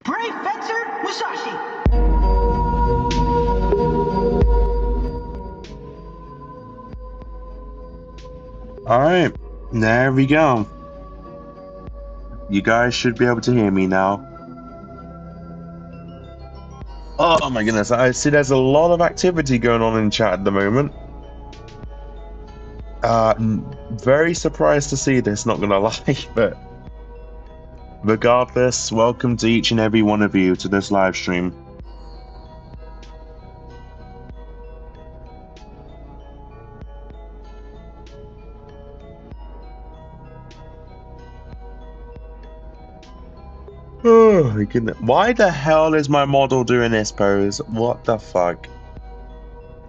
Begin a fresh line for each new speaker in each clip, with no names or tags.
Brave Fencer Musashi!
Alright, there we go. You guys should be able to hear me now. Oh my goodness, I see there's a lot of activity going on in chat at the moment. Very surprised to see this, not gonna lie, but regardless, welcome to each and every one of you to this live stream. Oh my goodness. Why the hell is my model doing this pose? What the fuck?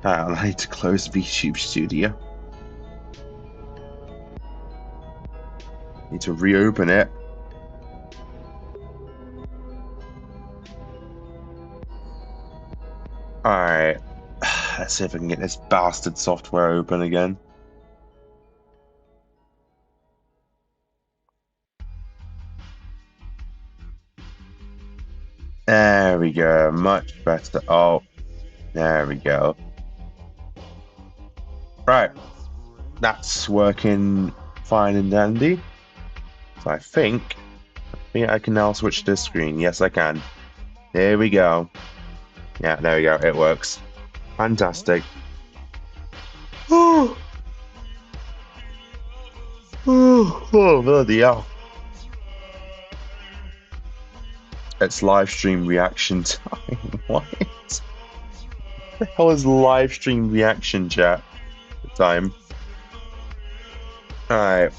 I need to close VTube Studio. Need to reopen it. Alright. Let's see if I can get this bastard software open again. There we go. Much better. Oh, there we go. Right. That's working fine and dandy. So I think I can now switch this screen. Yes, I can. There we go. Yeah, there we go. It works. Fantastic. Oh, bloody hell. It's live stream reaction time. What? The hell is live stream reaction chat time? Alright.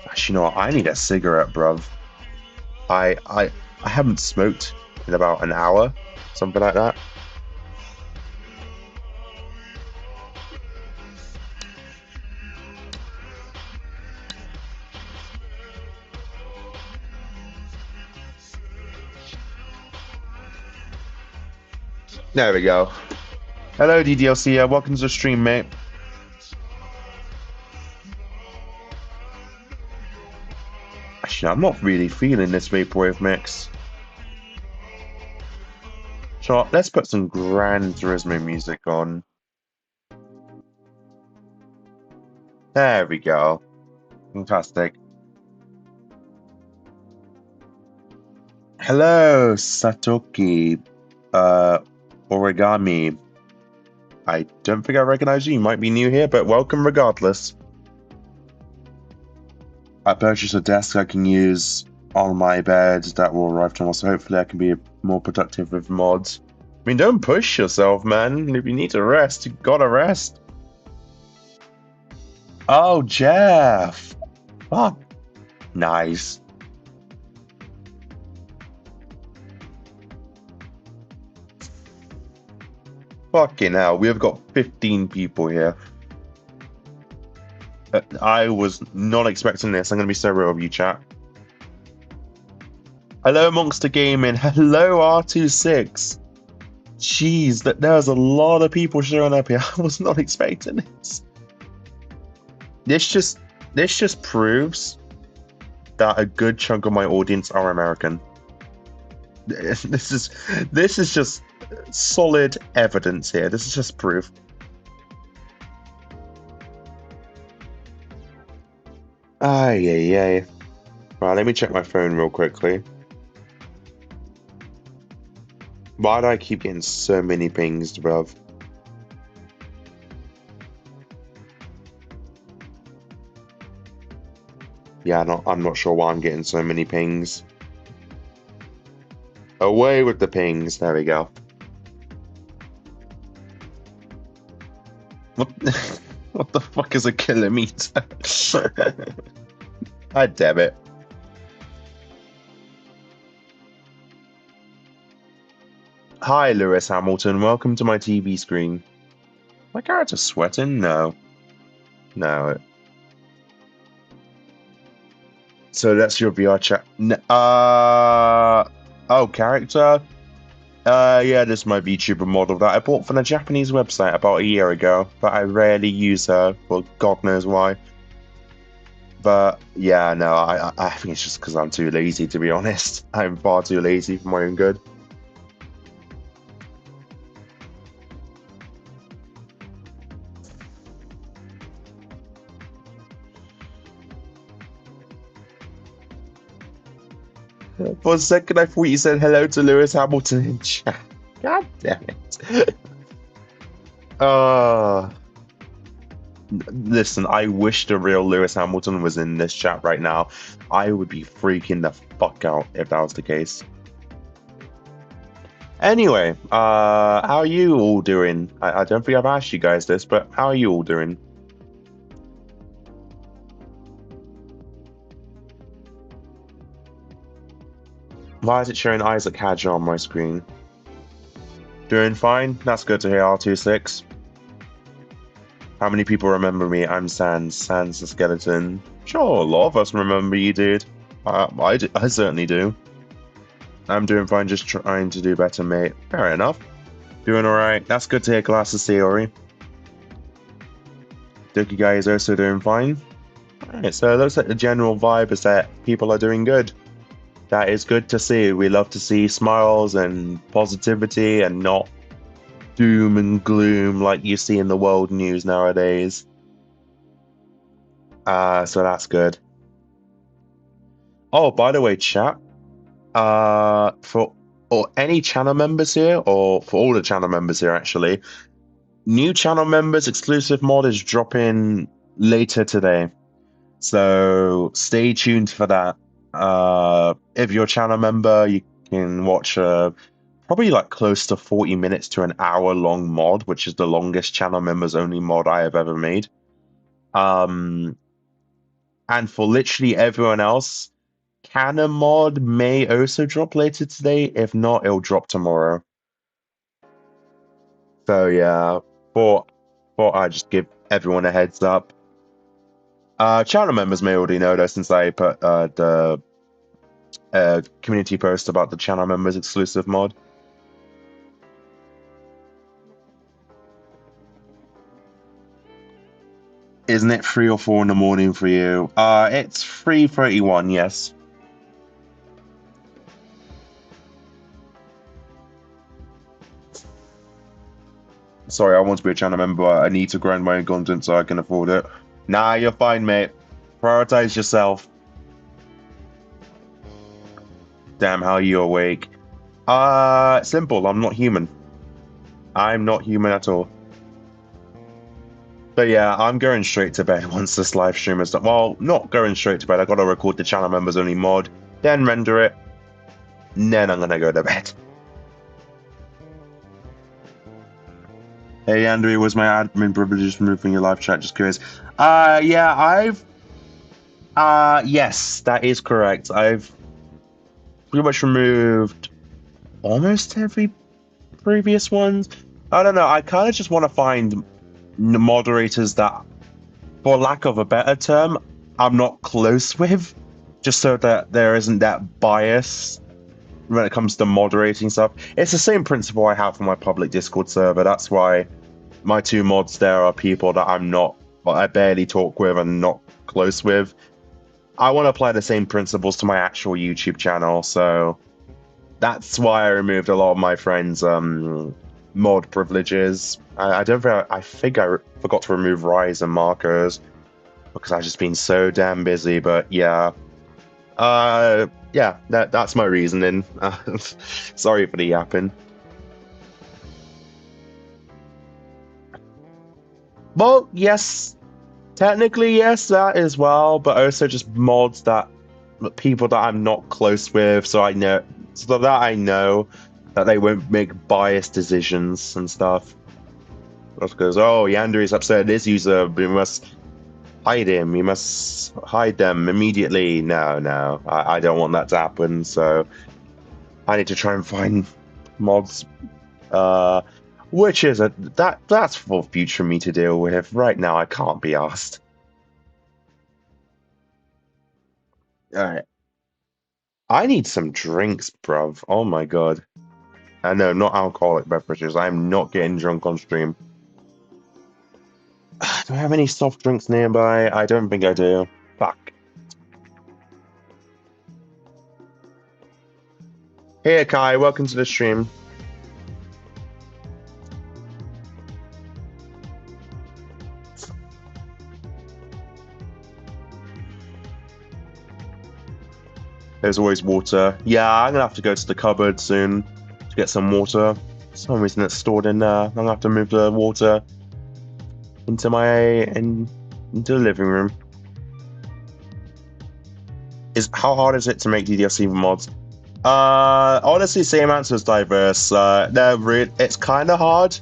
Actually, you know what? I need a cigarette, bruv. I haven't smoked in about an hour, something like that. There we go. Hello, DDLC. Welcome to the stream, mate. Actually, I'm not really feeling this vaporwave mix. So let's put some Gran Turismo music on. There we go. Fantastic. Hello, Satoki. Origami. I don't think I recognize you. You might be new here, but welcome regardless. I purchased a desk I can use on my bed that will arrive tomorrow, so hopefully I can be more productive with mods. I mean, don't push yourself, man. If you need to rest, you gotta rest. Oh, Jeff. Fuck. Nice. Fucking hell, we have got 15 people here. I was not expecting this. I'm going to be so real with you, chat. Hello, Monster Gaming. Hello, R26. Jeez, there's a lot of people showing up here. I was not expecting this. This just proves that a good chunk of my audience are American. This is just solid evidence here. This is just proof. Ay. Right, let me check my phone real quickly. Why do I keep getting so many pings, bruv? Yeah, I'm not sure why I'm getting so many pings. Away with the pings. There we go. What the fuck is a kilometer? I damn it. Hi, Lewis Hamilton. Welcome to my TV screen. My character's sweating? No. So that's your VR chat. Oh, character? Yeah, this is my VTuber model that I bought from a Japanese website about a year ago, but I rarely use her for God knows why. But yeah, no, I think it's just because I'm too lazy, to be honest. I'm far too lazy for my own good. For a second, I thought you said hello to Lewis Hamilton in chat. God damn it. Listen, I wish the real Lewis Hamilton was in this chat right now. I would be freaking the fuck out if that was the case. Anyway, how are you all doing? I don't think I've asked you guys this, but how are you all doing? Why is it showing Isaac Hadger on my screen? Doing fine? That's good to hear, R26. How many people remember me? I'm Sans the Skeleton. Sure, a lot of us remember you, dude. I certainly do. I'm doing fine, just trying to do better, mate. Fair enough. Doing alright. That's good to hear, Glasses Theory. Dookie Guy is also doing fine. Alright, so it looks like the general vibe is that people are doing good. That is good to see. We love to see smiles and positivity and not doom and gloom like you see in the world news nowadays. So that's good. Oh, by the way, chat, for any channel members here, or for all the channel members here actually, new channel members exclusive mod is dropping later today. So stay tuned for that. If you're a channel member, you can watch probably like close to 40 minutes to an hour long mod, which is the longest channel members only mod I have ever made. And for literally everyone else, Canon mod may also drop later today. If not, it'll drop tomorrow. So yeah, thought I just give everyone a heads up. Channel members may already know that since I put the community post about the channel members exclusive mod. Isn't it 3 or 4 in the morning for you? It's 3:31, yes. Sorry, I want to be a channel member, but I need to grind my own content so I can afford it. Nah, you're fine, mate. Prioritize yourself. Damn, how are you awake? Simple, I'm not human. I'm not human at all. But yeah, I'm going straight to bed once this live stream is done. Well, not going straight to bed. I gotta record the channel members only mod, then render it, then I'm gonna go to bed. Hey Andrew, was my admin privileges removed from your live chat? Just curious. Yeah, yes, that is correct. I've pretty much removed almost every previous ones. I don't know. I kind of just want to find moderators that, for lack of a better term, I'm not close with, just so that there isn't that bias when it comes to moderating stuff. It's the same principle I have for my public Discord server. That's why my two mods there are people that I barely talk with and not close with. I want to apply the same principles to my actual YouTube channel, so that's why I removed a lot of my friends' mod privileges. I think I forgot to remove Rise and Markers because I've just been so damn busy. But yeah, yeah, that's my reasoning. Sorry for the yapping. Well, yes, technically yes, that as well, but also just mods that people that I'm not close with, so that I know that they won't make biased decisions and stuff. Just goes, oh, Yander is upset at this user, we must hide him, we must hide them immediately. No, I don't want that to happen, so I need to try and find mods, which is that's for future me to deal with. Right now, I can't be asked. Alright. I need some drinks, bruv. Oh my god. No, not alcoholic beverages. I'm not getting drunk on stream. Do I have any soft drinks nearby? I don't think I do. Fuck. Hey, Kai. Welcome to the stream. There's always water. Yeah, I'm gonna have to go to the cupboard soon to get some water. For some reason it's stored in there. I'm gonna have to move the water into the living room. How hard is it to make DDLC mods? Honestly, same answer as Diverse. It's kind of hard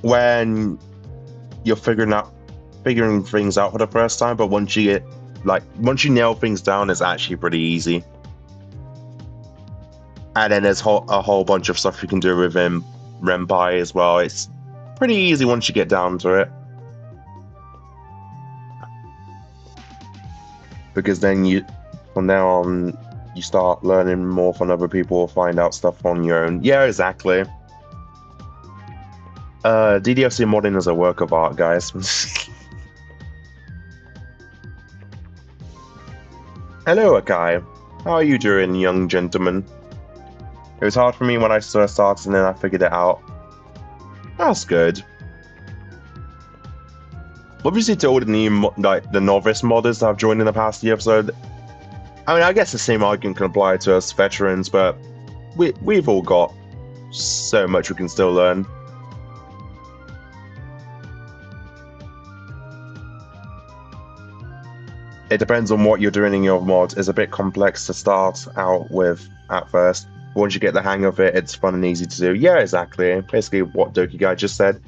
when you're figuring things out for the first time, but once you nail things down, it's actually pretty easy. And then there's a whole bunch of stuff you can do with Ren'Py as well. It's pretty easy once you get down to it. Because then from now on, you start learning more from other people, find out stuff on your own. Yeah, exactly. DDLC modding is a work of art, guys. Hello, Akai. How are you doing, young gentleman? It was hard for me when I first started, and then I figured it out. That's good. Obviously, to all the new, the novice modders that have joined in the past year episode, I mean, I guess the same argument can apply to us veterans, but we've all got so much we can still learn. It depends on what you're doing in your mod. It's a bit complex to start out with at first. Once you get the hang of it, it's fun and easy to do. Yeah, exactly. Basically what Doki Guy just said.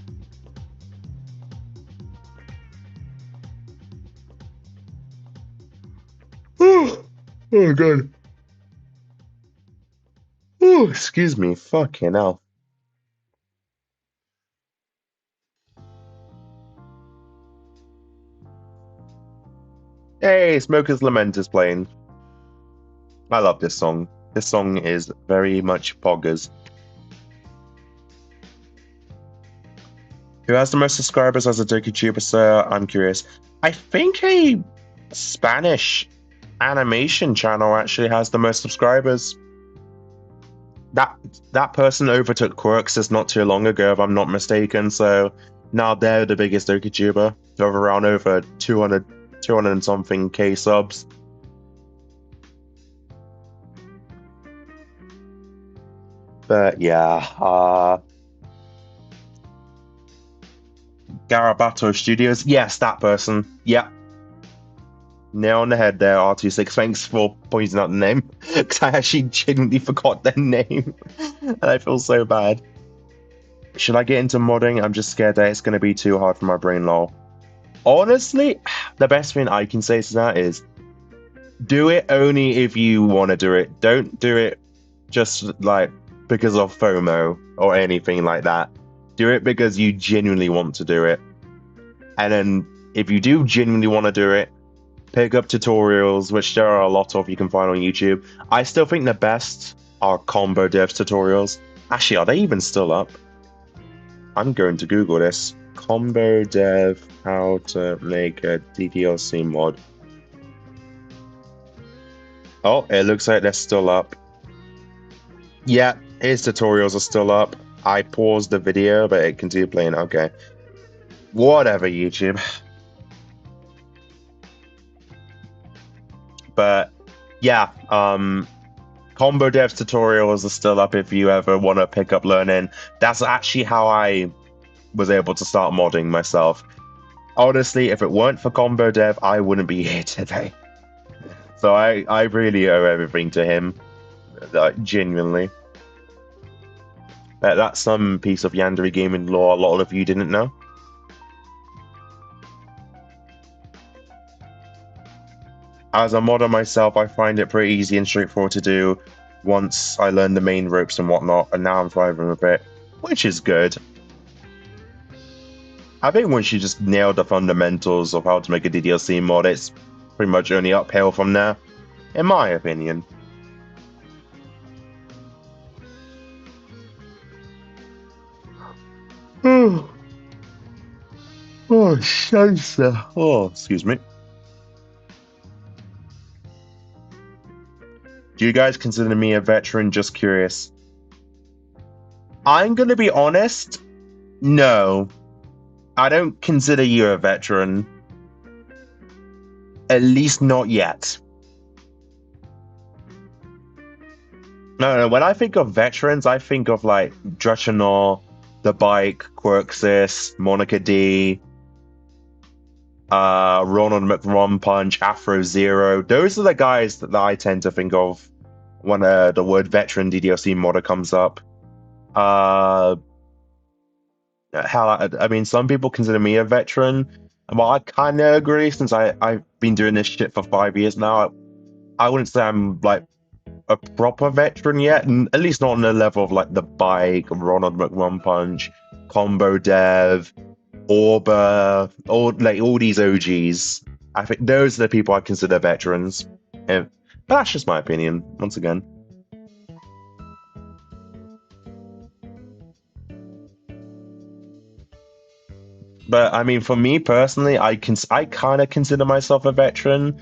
Oh, God. Oh, excuse me. Fucking hell. Hey, Smoker's Lament is playing. I love this song. This song is very much poggers. Who has the most subscribers as a DokiTuber, sir? I'm curious. I think a Spanish animation channel actually has the most subscribers. That person overtook Quirks not too long ago, if I'm not mistaken, so now they're the biggest DokiTuber. They're around over 200 and something K subs. But yeah, Garabato Studios. Yes, that person. Yep. Nail on the head there, R26. Thanks for pointing out the name. Because I actually genuinely forgot their name. And I feel so bad. Should I get into modding? I'm just scared that it's going to be too hard for my brain, lol. Honestly, the best thing I can say to that is do it only if you want to do it. Don't do it just like because of FOMO or anything like that. Do it because you genuinely want to do it. And then if you do genuinely want to do it, pick up tutorials, which there are a lot of you can find on YouTube. I still think the best are combo dev tutorials. Actually, are they even still up? I'm going to Google this. Combo dev, how to make a DDLC mod. Oh, it looks like they're still up. Yeah, his tutorials are still up. I paused the video, but it continued playing. Okay. Whatever, YouTube. But yeah, combo dev tutorials are still up if you ever want to pick up learning. That's actually how I was able to start modding myself. Honestly, if it weren't for combo dev, I wouldn't be here today. So I really owe everything to him. Like, genuinely. That's some piece of Yandere gaming lore a lot of you didn't know. As a modder myself, I find it pretty easy and straightforward to do once I learn the main ropes and whatnot, and now I'm thriving a bit, which is good. I think once you just nail the fundamentals of how to make a DDLC mod, it's pretty much only uphill from there, in my opinion. Oh, Shansa. Oh, excuse me. Do you guys consider me a veteran? Just curious. I'm gonna be honest. No. I don't consider you a veteran. At least not yet. No, when I think of veterans, I think of like Drechenor, The Bike, Quirxis, Monica D, Ronald McRumpunch, Afro Zero. Those are the guys that I tend to think of when the word veteran DDLC modder comes up. Hell, I mean, some people consider me a veteran. Well, I kind of agree since I've been doing this shit for 5 years now. I wouldn't say I'm like a proper veteran yet, and at least not on the level of like The Bike, Ronald McRumpunch, Combo Dev, Orba, all these OGs. I think those are the people I consider veterans. But that's just my opinion, once again. But I mean, for me personally, I kind of consider myself a veteran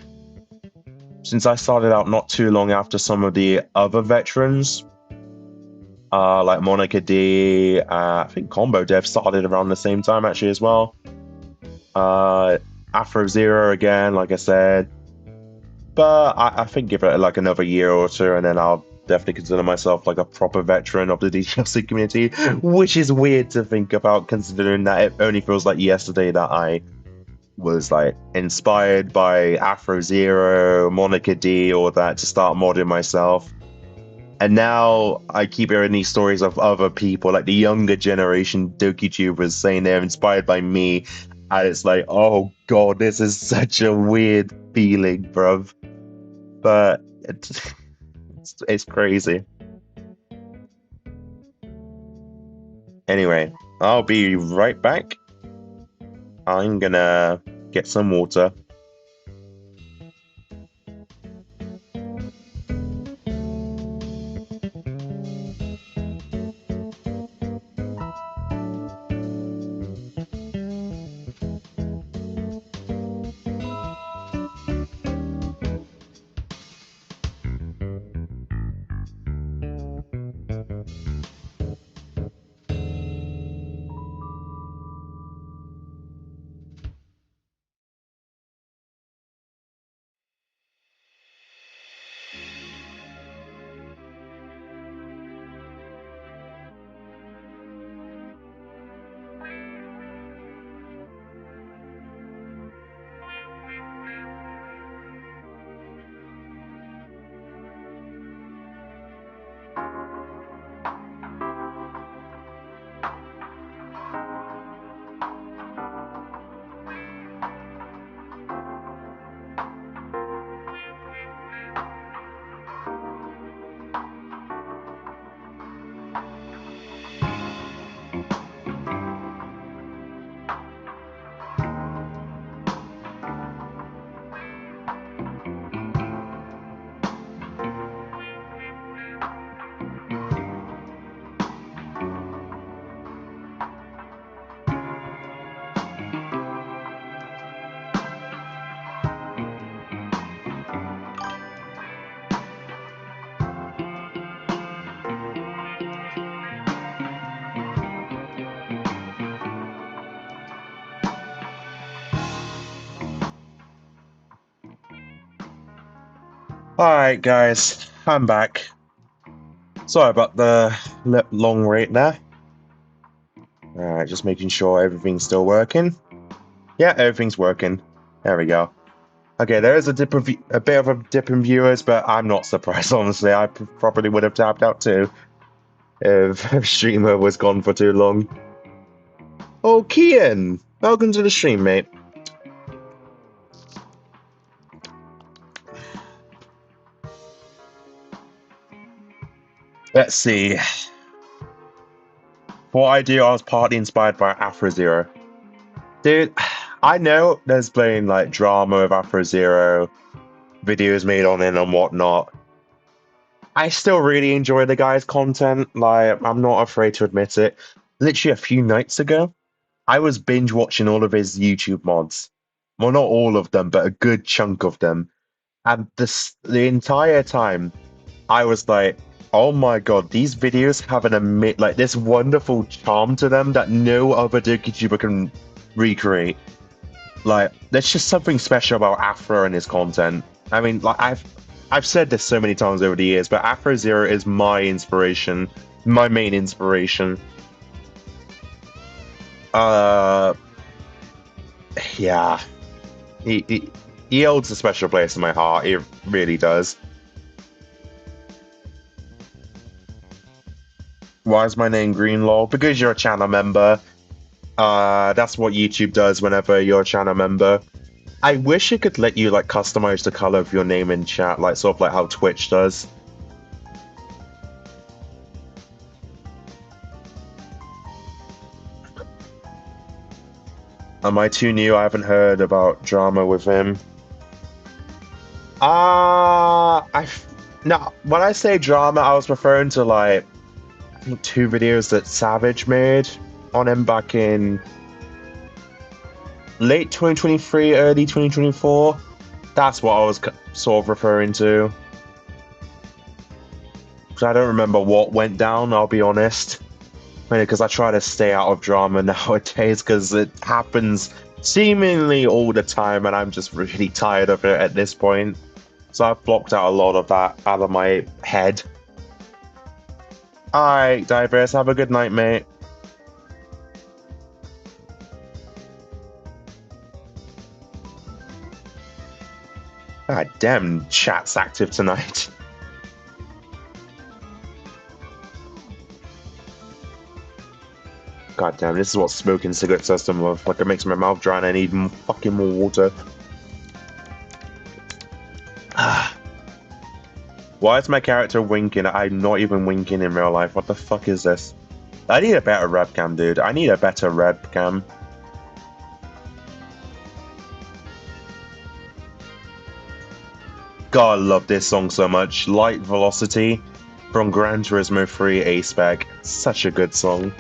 since I started out not too long after some of the other veterans, like Monica D. I think Combo Dev started around the same time actually as well. Afro Zero again, like I said. But I think give it like another year or two, and then I'll definitely consider myself like a proper veteran of the DDLC community, which is weird to think about considering that it only feels like yesterday that I was like inspired by Afro Zero, Monica D, all that to start modding myself. And now I keep hearing these stories of other people, like the younger generation DokuTubers saying they're inspired by me. And it's like, oh god, this is such a weird feeling, bruv. But it's crazy. Anyway, I'll be right back. I'm gonna get some water. Alright, guys, I'm back. Sorry about the long wait there. Alright, just making sure everything's still working. Yeah, everything's working. There we go. Okay, there is a bit of a dip in viewers, but I'm not surprised, honestly. I probably would have tapped out too if streamer was gone for too long. Oh, Kian! Welcome to the stream, mate. Let's see. For what I do, I was partly inspired by Afro Zero. Dude, I know there's been like drama of Afro Zero, videos made on it and whatnot. I still really enjoy the guy's content. Like, I'm not afraid to admit it. Literally a few nights ago, I was binge watching all of his YouTube mods. Well, not all of them, but a good chunk of them. And the entire time, I was like, oh my god, these videos have like this wonderful charm to them that no other DokuTuber can recreate. Like, there's just something special about Afro and his content. I mean, like I've said this so many times over the years, but Afro Zero is my inspiration, my main inspiration. Yeah, he holds a special place in my heart. He really does. Why is my name Greenlaw? Because you're a channel member. That's what YouTube does whenever you're a channel member. I wish it could let you like customize the color of your name in chat, like sort of like how Twitch does. Am I too new? I haven't heard about drama with him. No, when I say drama, I was referring to like I think 2 videos that Savage made on him back in late 2023, early 2024. That's what I was sort of referring to. Because I don't remember what went down, I'll be honest. Mainly because I try to stay out of drama nowadays, because it happens seemingly all the time, and I'm just really tired of it at this point. So I've blocked out a lot of that out of my head. Alright, Diverse, have a good night, mate. God damn, chat's active tonight. God damn, this is what smoking cigarettes does to me. Like, it makes my mouth dry and I need fucking more water. Why is my character winking? I'm not even winking in real life. What the fuck is this? I need a better webcam, dude. I need a better webcam. God, I love this song so much. Light Velocity from Gran Turismo 3 A-Spec. Such a good song.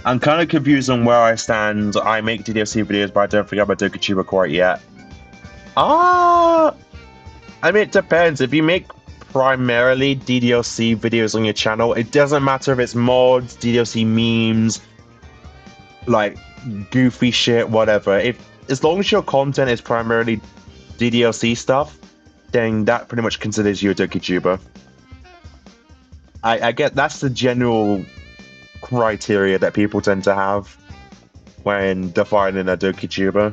I'm kind of confused on where I stand. I make DDLC videos, but I don't think I'm a DokuTuber quite yet. I mean, it depends. If you make primarily DDLC videos on your channel, it doesn't matter if it's mods, DDLC memes, like goofy shit, whatever. As long as your content is primarily DDLC stuff, then that pretty much considers you a DokuTuber. I get that's the general criteria that people tend to have when defining a DokuTuber.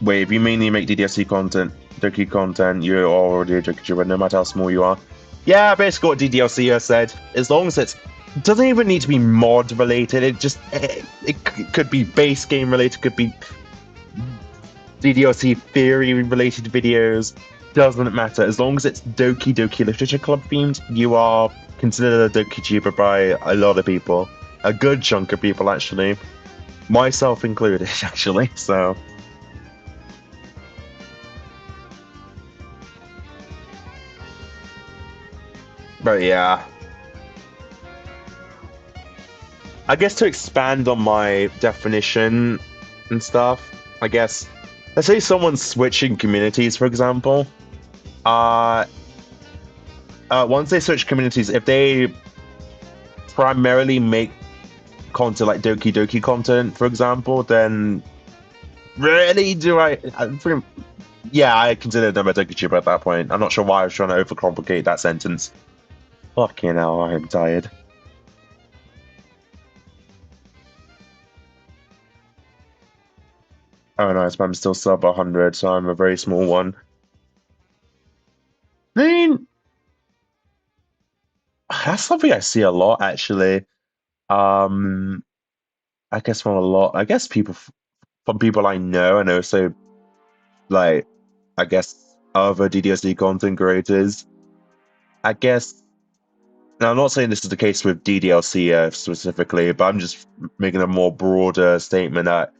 Wait, if you mainly make DDLC content, Doku content, you're already a DokuTuber, no matter how small you are. Yeah, basically what DDLC has said. As long as it doesn't even need to be mod related, it could be base game related, could be DDLC theory related videos. Doesn't matter. As long as it's Doki Doki Literature Club themed, you are considered a DokuTuber by a lot of people. A good chunk of people, actually. Myself included, actually, so... But yeah. I guess to expand on my definition and stuff, I guess... Let's say someone's switching communities, for example. Once they switch communities, if they primarily make content like Doki Doki content, for example, then really do yeah, I consider them a Doki tuber at that point. I'm not sure why I was trying to overcomplicate that sentence. Fucking hell, I am tired. Oh no, I'm still sub 100, so I'm a very small one. I mean, that's something I see a lot, actually. Um, I guess from a lot, I guess from people I know, and also like, I guess other DDSD content creators. I guess. Now, I'm not saying this is the case with DDLC specifically, but I'm just making a more broader statement that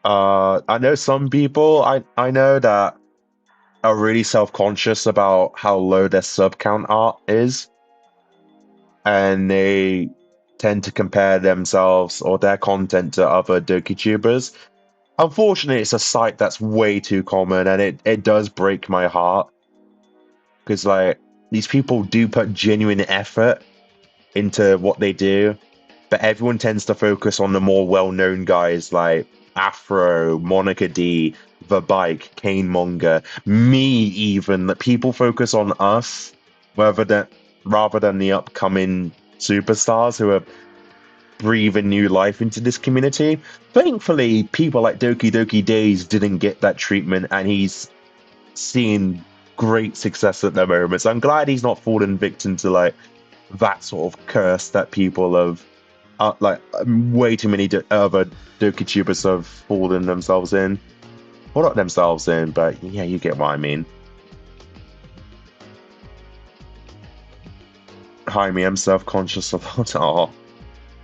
I know some people I know that are really self-conscious about how low their sub count is, and they tend to compare themselves or their content to other DokiTubers. Unfortunately, it's a site that's way too common, and it does break my heart because like these people do put genuine effort into what they do, but everyone tends to focus on the more well-known guys like Afro, Monica D, The Bike, Kane Monger, me even. That people focus on us rather than the upcoming superstars who are breathing new life into this community. Thankfully, people like Doki Doki Days didn't get that treatment, and he's seeing great success at the moment. So I'm glad he's not fallen victim to like that sort of curse that people have way too many other DokiTubers have fallen themselves in. Well, not themselves in, but yeah, you get what I mean. Hi, me, I'm self-conscious about it.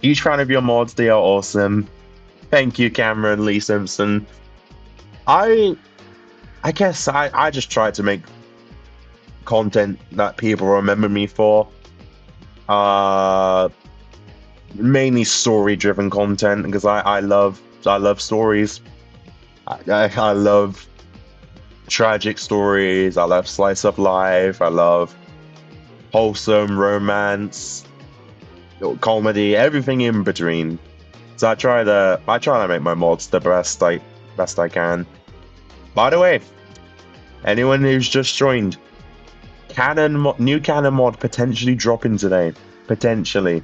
Huge fan of your mods, they are awesome. Thank you, Cameron Lee Simpson. I guess I just try to make content that people remember me for. Mainly story-driven content because I love stories. I love tragic stories. I love slice of life. I love wholesome romance, comedy, everything in between. So I try to make my mods the best I can. By the way, anyone who's just joined, new canon mod potentially dropping today. Potentially.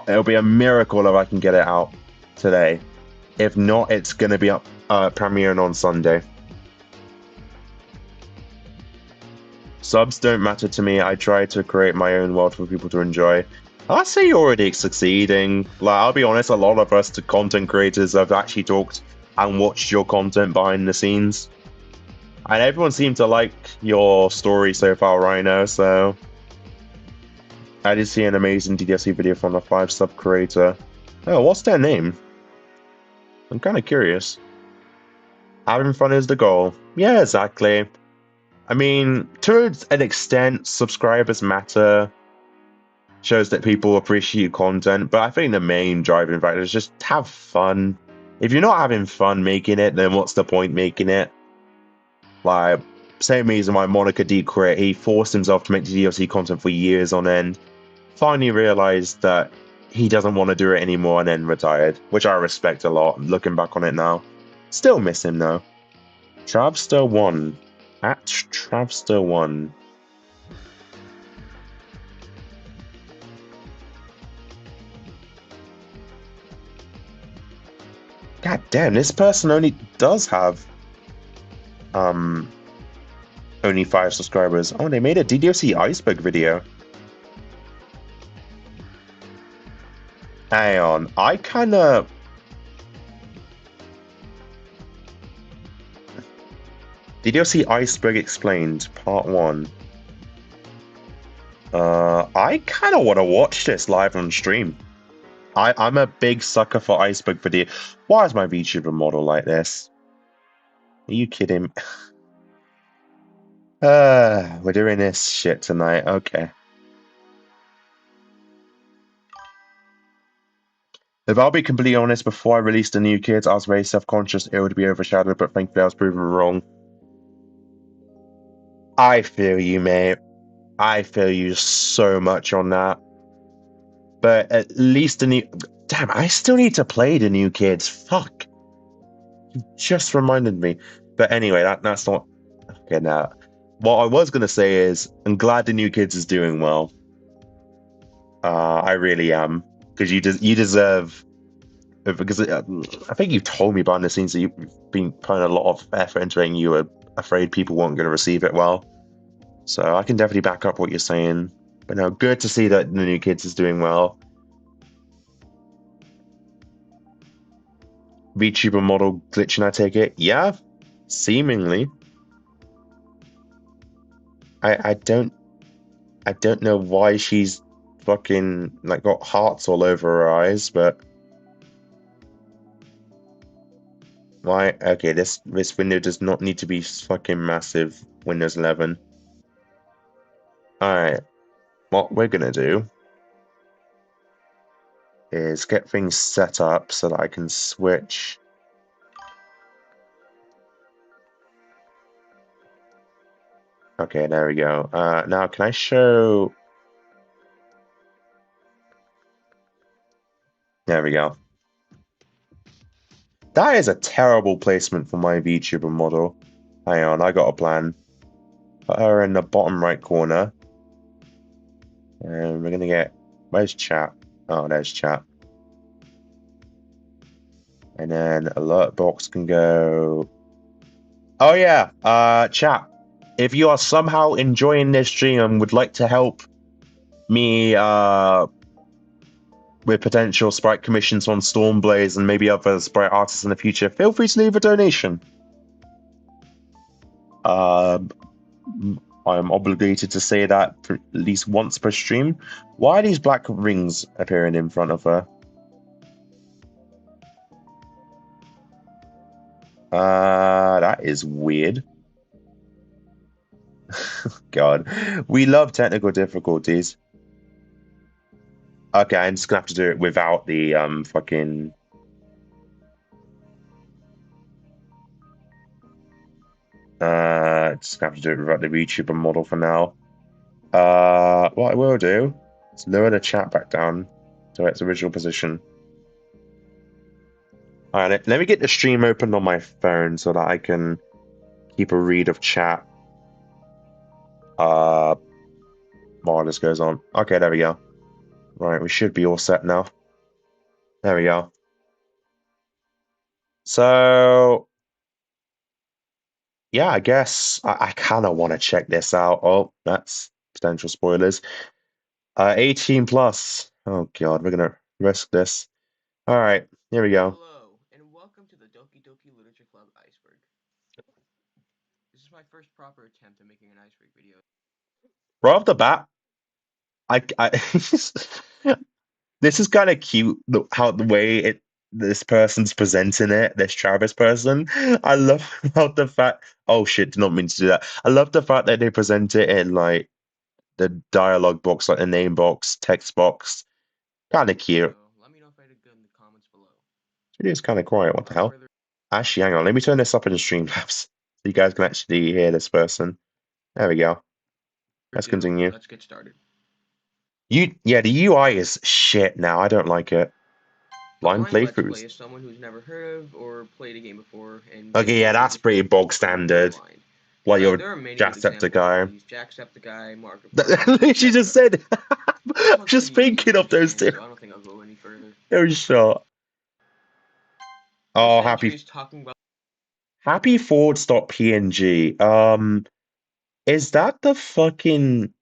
It'll be a miracle if I can get it out today. If not, it's going to be up premiering on Sunday. Subs don't matter to me. I try to create my own world for people to enjoy. I say you're already succeeding. Like, I'll be honest, a lot of us, the content creators, have actually talked and watched your content behind the scenes. And everyone seemed to like your story so far, Rhino, so... I did see an amazing DDLC video from a 5-sub creator. Oh, what's their name? I'm kind of curious. Having fun is the goal. Yeah, exactly. I mean, to an extent, subscribers matter. Shows that people appreciate content, but I think the main driving factor is just have fun. If you're not having fun making it, then what's the point making it? Like, same reason why Monica D quit. He forced himself to make DDLC content for years on end. Finally realized that he doesn't want to do it anymore and then retired, which I respect a lot, looking back on it now. Still miss him though. Travster1. At Travster1. God damn, this person only does have only 5 subscribers. Oh, they made a DDLC iceberg video. Hang on, I kinda... DDLC Iceberg Explained, Part 1. I kinda wanna watch this live on stream. I'm a big sucker for iceberg video. Why is my VTuber model like this? Are you kidding? We're doing this shit tonight, okay. If I'll be completely honest, before I released the new kids, I was very self-conscious it would be overshadowed, but thankfully I was proven wrong. I feel you, mate. I feel you so much on that. But at least the new. Damn, I still need to play the New Kids. Fuck. You just reminded me. But anyway, that's not. Okay, now. What I was going to say is, I'm glad the New Kids is doing well. I really am. Because you deserve. Because I think you've told me behind the scenes that you've been putting a lot of effort into it and you were afraid people weren't going to receive it well. So I can definitely back up what you're saying. But no, good to see that the New Kids is doing well. VTuber model glitching, I take it? Yeah, seemingly. I don't know why she's fucking like got hearts all over her eyes, but why? Okay, this window does not need to be fucking massive. Windows 11. All right, what we're gonna do is get things set up so that I can switch. Okay, there we go. Now can I show? There we go. That is a terrible placement for my VTuber model. Hang on, I got a plan. Put her in the bottom right corner. And we're gonna get... Where's chat? Oh, there's chat. And then alert box can go... Oh yeah, chat. If you are somehow enjoying this stream and would like to help me with potential sprite commissions on Stormblaze and maybe other sprite artists in the future, feel free to leave a donation. I'm obligated to say that at least once per stream. Why are these black rings appearing in front of her? That is weird. God, we love technical difficulties. Okay, I'm just gonna have to do it without the fucking. Just gonna have to do it without the VTuber model for now. What I will do is lower the chat back down to its original position. All right, let me get the stream open on my phone so that I can keep a read of chat. While this goes on. Okay, there we go. Right, we should be all set now. There we go. So, yeah, I guess I kind of want to check this out. Oh, that's potential spoilers. 18 plus. Oh God, we're gonna risk this. All right, here we go.
Hello, and welcome to the Doki Doki Literature Club Iceberg. This is my first proper attempt at making an iceberg video.
Right off the bat, I this is kind of cute. How the way this person's presenting it, this Travis person. I love how the fact. Oh shit! Did not mean to do that. I love the fact that they present it in like the dialogue box, like the name box, text box. Kind of cute.
So, let me know if I did good in the comments below.
It is kind of quiet. What the hell? Actually, hang on. Let me turn this up in the Streamlabs so you guys can actually hear this person. There we go. Let's continue.
Let's get started.
Yeah, the UI is shit now. I don't like it. Blind
Let's play
playthroughs.
is someone who's never heard of or played a game before, and
Okay, yeah, that's pretty bog standard. Like your
there are many
Jacksepticeye.
Jacksepticeye, Markiplier.
She just said. I'm just thinking of those two.
So I don't think I'll go any further.
No shot. Oh, happy.
Talking about
Happy Forwards.png. Is that the fucking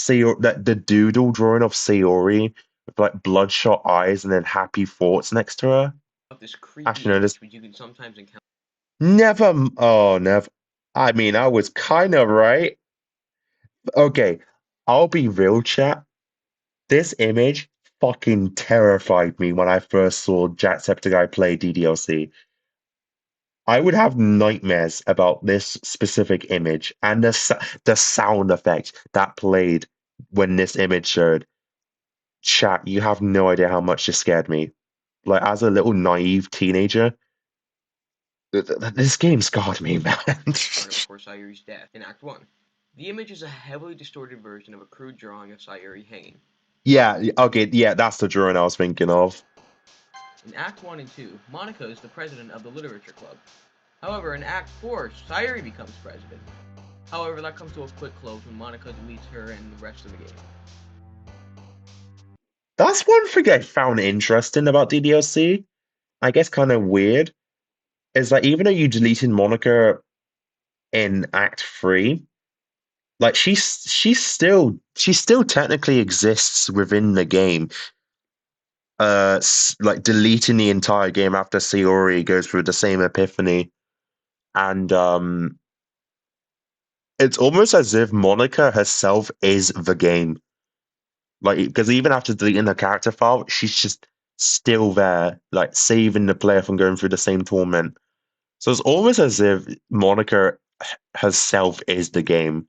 the doodle drawing of Sayori with like bloodshot eyes and then happy thoughts next to her?
this creepy
Actually, no, this
which you can sometimes encounter.
never. Oh, never. I mean, I was kind of right. Okay, I'll be real, chat. This image fucking terrified me when I first saw Jacksepticeye play DDLC. I would have nightmares about this specific image and the sound effect that played when this image showed. Chat, you have no idea how much this scared me. Like, as a little naive teenager, this game scarred me, man.
Before Sayori's death in Act 1. The image is a heavily distorted version of a crude drawing of Sayuri hanging.
Yeah, okay, yeah, that's the drawing I was thinking of.
In Act 1 and 2, Monica is the president of the Literature Club. However, in Act 4, Sayuri becomes president. However, that comes to a quick close when Monica deletes her and the rest of the game.
That's one thing I found interesting about DDLC. I guess kind of weird. Is that even though you deleted Monica in Act 3, like she still technically exists within the game. Like deleting the entire game after Sayuri goes through the same epiphany, and it's almost as if Monica herself is the game. Like, because even after deleting the character file, she's just still there, like saving the player from going through the same torment. So it's almost as if Monica herself is the game,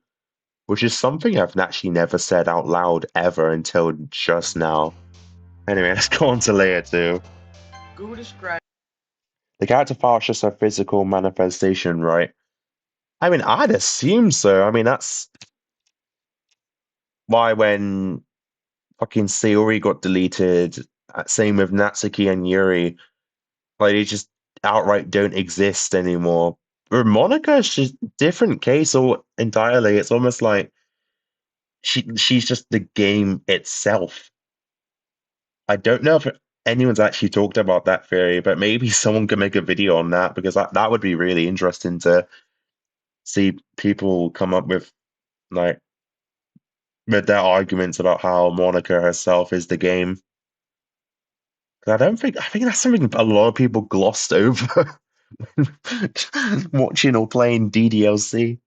which is something I've actually never said out loud ever until just now. Anyway, let's go on to layer 2.
Google describes
The character file is just a physical manifestation, right? I mean, I'd assume so. I mean, that's why when fucking Sayori got deleted, same with Natsuki and Yuri, like they just outright don't exist anymore. But Monica is just different case all entirely. It's almost like she's just the game itself. I don't know if anyone's actually talked about that theory, but maybe someone could make a video on that because that would be really interesting to see people come up like with their arguments about how Monica herself is the game. 'Cause I think that's something a lot of people glossed over watching or playing DDLC.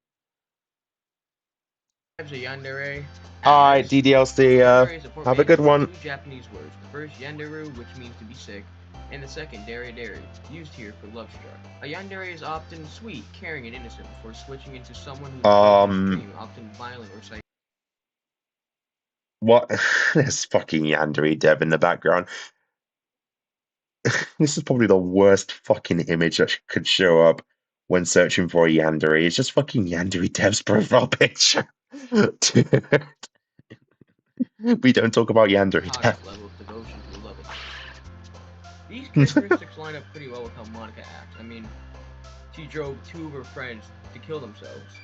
a yandere
Alright,
as
DDLC,
yandere is a
have a good
portmanteau
one.
of two Japanese words. The first yanderu, which means to be sick, and the second dere, used here for love struck. A yandere is often sweet, caring, and innocent before switching into someone who's extreme, often violent or psychotic.
What? There's fucking Yandere Dev in the background. This is probably the worst fucking image that could show up when searching for a Yandere. It's just fucking Yandere Dev's profile picture. Dude. We don't talk about Yandere Dev.
Level of devotion to beloved. These characteristics line up pretty well with how Monica acts. I mean, she drove two of her friends to kill themselves.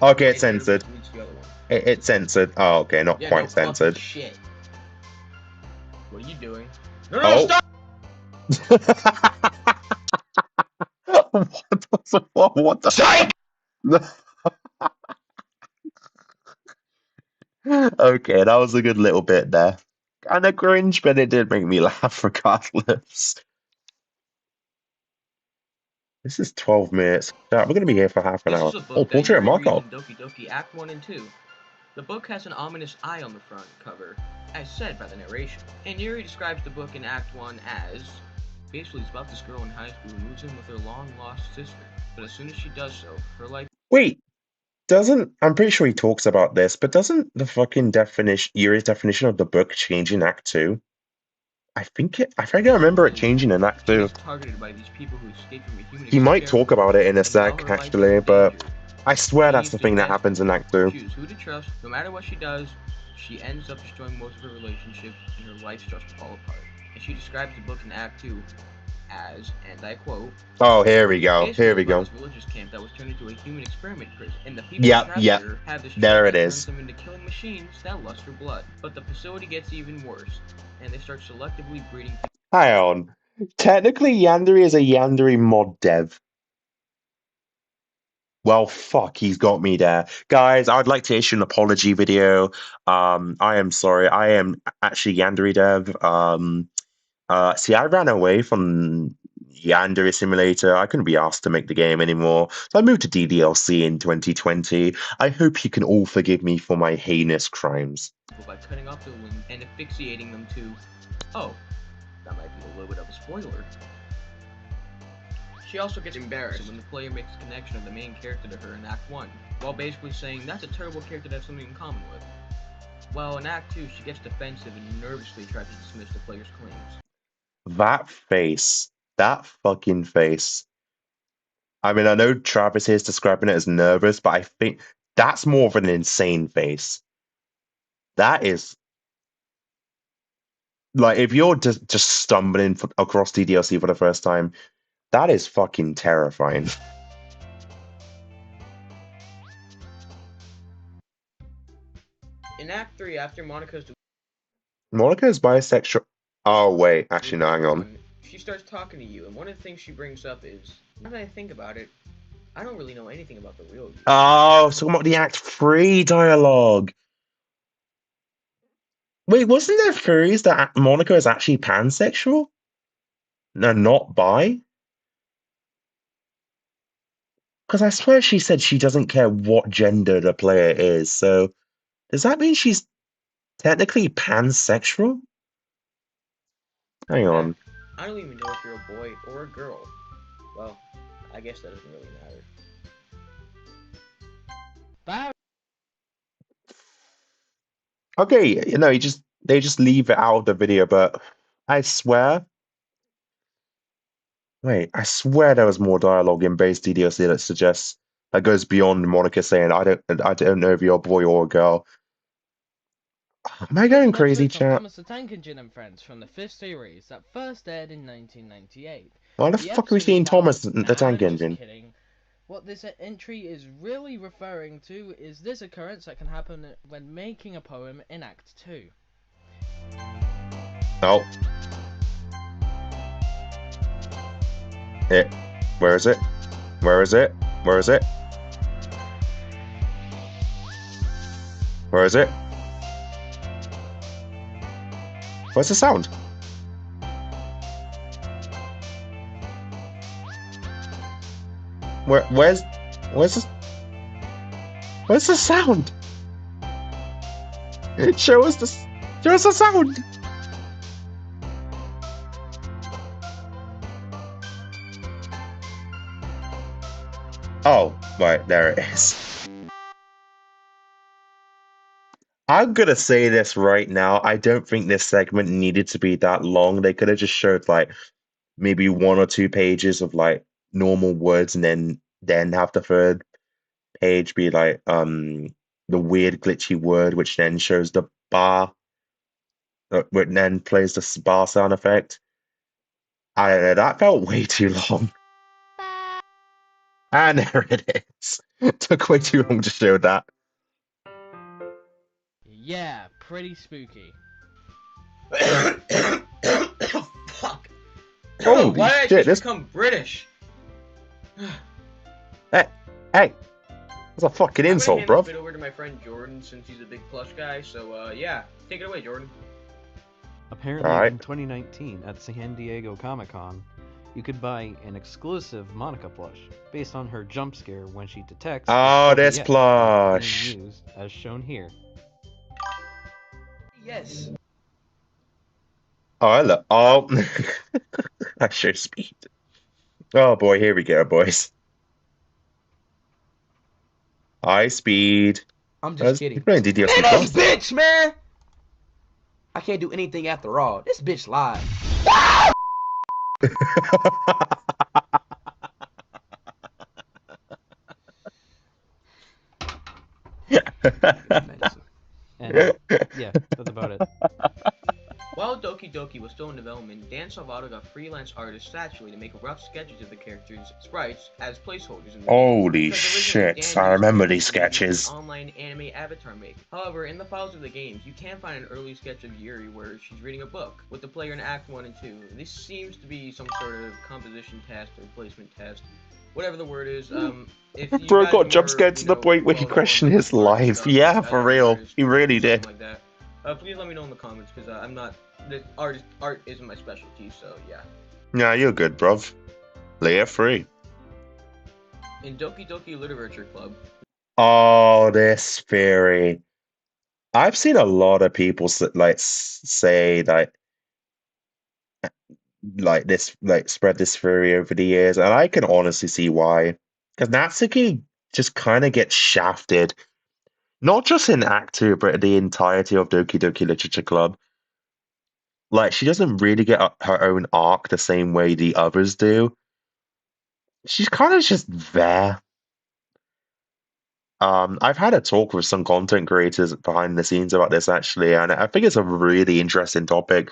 Okay, it's censored.
The other one.
It's censored. Oh, okay, not
Yeah,
quite
no,
censored.
Shit. What are you doing? No,
Oh.
stop!
What the?
Psych!
Okay, that was a good little bit there. Kind of cringe, but it did make me laugh regardless. This is 12 minutes. Yeah, we're going to be here for half an hour. Oh, Portrait of Marco.
Doki Doki Act 1 and 2. The book has an ominous eye on the front cover, as said by the narration. And Yuri describes the book in Act 1 as basically it's about this girl in high school who moves in with her long-lost sister. But as soon as she does so, her life...
Wait, I'm pretty sure he talks about this, but doesn't the fucking Yuri's definition of the book change in Act 2? I think I remember it changing in Act 2. He might talk about it in a sec, actually, but I swear that's the thing that happens in Act 2.
Choose who to trust. No matter what she does, she ends up destroying most of her relationships, and her life starts to fall apart. And she describes the book in Act 2 as, and I quote,
"Oh, here we go. Here we go.
This religious camp that was turned into a human experiment prison, and the people have the
there it is.
Turn them into killing machines that lust for blood. But the facility gets even worse, and they start selectively breeding."
Hang on. Technically, Yandere is a Yandere mod dev. Well, fuck, he's got me there. Guys, I'd like to issue an apology video. I am sorry. I am actually Yandere dev. See, I ran away from Yandere Simulator. I couldn't be asked to make the game anymore. So I moved to DDLC in 2020. I hope you can all forgive me for my heinous crimes.
By cutting off the wings and asphyxiating them to... Oh, that might be a little bit of a spoiler. She also gets embarrassed when the player makes a connection of the main character to her in Act 1, while basically saying that's a terrible character to have something in common with. While in Act 2, she gets defensive and nervously tries to dismiss the player's claims.
That face. That fucking face. I mean, I know Travis here is describing it as nervous, but I think That's more of an insane face. That is like if you're just stumbling across DDLC for the first time, that is fucking terrifying.
In Act 3, after Monica's
Monica is bisexual. Oh wait, actually no, hang on.
she starts talking to you, and one of the things she brings up is, now that I think about it, I don't really know anything about the real you.
Oh, talking about the Act 3 dialogue. Wait, wasn't there theories that Monica is actually pansexual? No, not bi? Because I swear she said she doesn't care what gender the player is, so does that mean she's technically pansexual? Hang on.
I don't even know if you're a boy or a girl. Well, I guess that doesn't really matter.
Okay, you know, they just leave it out of the video, but I swear. Wait, I swear there was more dialogue in base DDLC that suggests that goes beyond Monica saying, I don't know if you're a boy or a girl. Am I going crazy, chat?
Thomas the Tank Engine and Friends from the 5th series that first aired in 1998.
Why the fuck are we seeing Thomas the Tank Engine?
Kidding. What this entry is really referring to is this occurrence that can happen when making a poem in Act 2.
Oh. Where is it? Where is it? Where is it? Where is it? Where's the sound? Where's the sound? Show us the sound. Oh, right, there it is. I'm gonna say this right now. I don't think this segment needed to be that long. They could have just showed like maybe 1 or 2 pages of like normal words, and then have the third page be like the weird glitchy word, which then shows the bar, which then plays the bar sound effect. I don't know. That felt way too long. And there it is. It took way too long to show that.
Yeah, pretty spooky.
Fuck.
Holy
Why did I
shit,
just become British?
Hey, that's a fucking insult, bro.
I'm gonna hand this bit over to my friend Jordan since he's a big plush guy. So yeah, take it away, Jordan.
Apparently,
Alright.
in 2019 at San Diego Comic-Con, you could buy an exclusive Monica plush based on her jump scare when she detects.
Oh, this
being
plush.
used as shown here.
Yes.
Oh, look. Oh, I show speed. Oh boy, here we go, boys. High speed.
I'm just kidding.
You're playing DDLC
Hey, this
Plus.
bitch, man! I can't do anything after all. This bitch lied.
And yeah, that's about it.
While Doki Doki was still in development, Dan Salvato got freelance artists Statuary to make rough sketches of the characters' sprites as placeholders in the
Holy
game, because originally
shit,
Dan
I
used
remember
to
these
use an
sketches.
online anime avatar maker. However, in the files of the games, you can find an early sketch of Yuri where she's reading a book, with the player in Act 1 and 2. This seems to be some sort of composition test or placement test, whatever the word is. If you
Bro
guys
got
are
jump
more,
scared to the point where he
well-informed
questioned his
about art
life.
stuff,
Yeah,
like
for real.
artists,
He really
something
did.
like that, please let me know in the comments, because I'm not. The art isn't my specialty, so yeah.
Yeah, you're good, bruv. Layer 3.
In Doki Doki Literature Club.
Oh, this theory. I've seen a lot of people say this, like spread this theory over the years, and I can honestly see why. Because Natsuki just kind of gets shafted, not just in Act 2, but the entirety of Doki Doki Literature Club. Like, she doesn't really get her own arc the same way the others do. She's kind of just there. I've had a talk with some content creators behind the scenes about this actually, and I think it's a really interesting topic.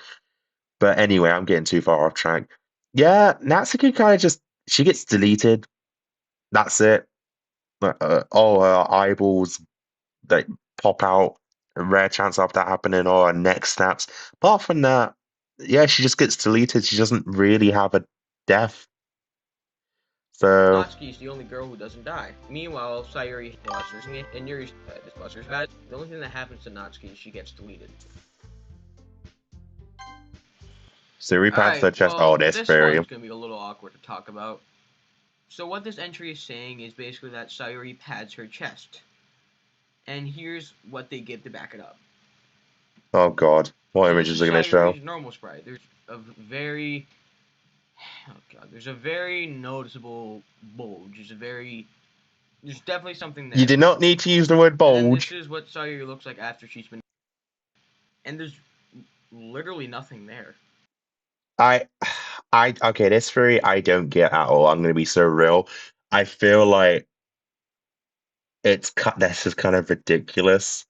But anyway, I'm getting too far off track. Yeah, Natsuki kind of just she gets deleted. That's it. All her eyeballs like pop out. A rare chance of that happening, or her neck snaps. Apart from that, yeah, she just gets deleted. She doesn't really have a death. So
Natsuki is the only girl who doesn't die. Meanwhile, Sayuri Busters and Yuri's Busters. The only thing that happens to Natsuki is she gets deleted.
Suri pats her chest.
Well,
Oh, that's
this
very.
one's gonna be a little awkward to talk about. So what this entry is saying is basically that Sayuri pads her chest. And here's what they give to back it up.
Oh God, what
So
images
this
are
is
gonna show?
Sayuri's normal sprite. There's a very there's a very noticeable bulge. There's definitely something there.
You did not need to use the word
And then
bulge.
this is what Sayuri looks like after she's been. And there's literally nothing there.
Okay, this theory I don't get at all. I'm gonna be so real. I feel like this is kind of ridiculous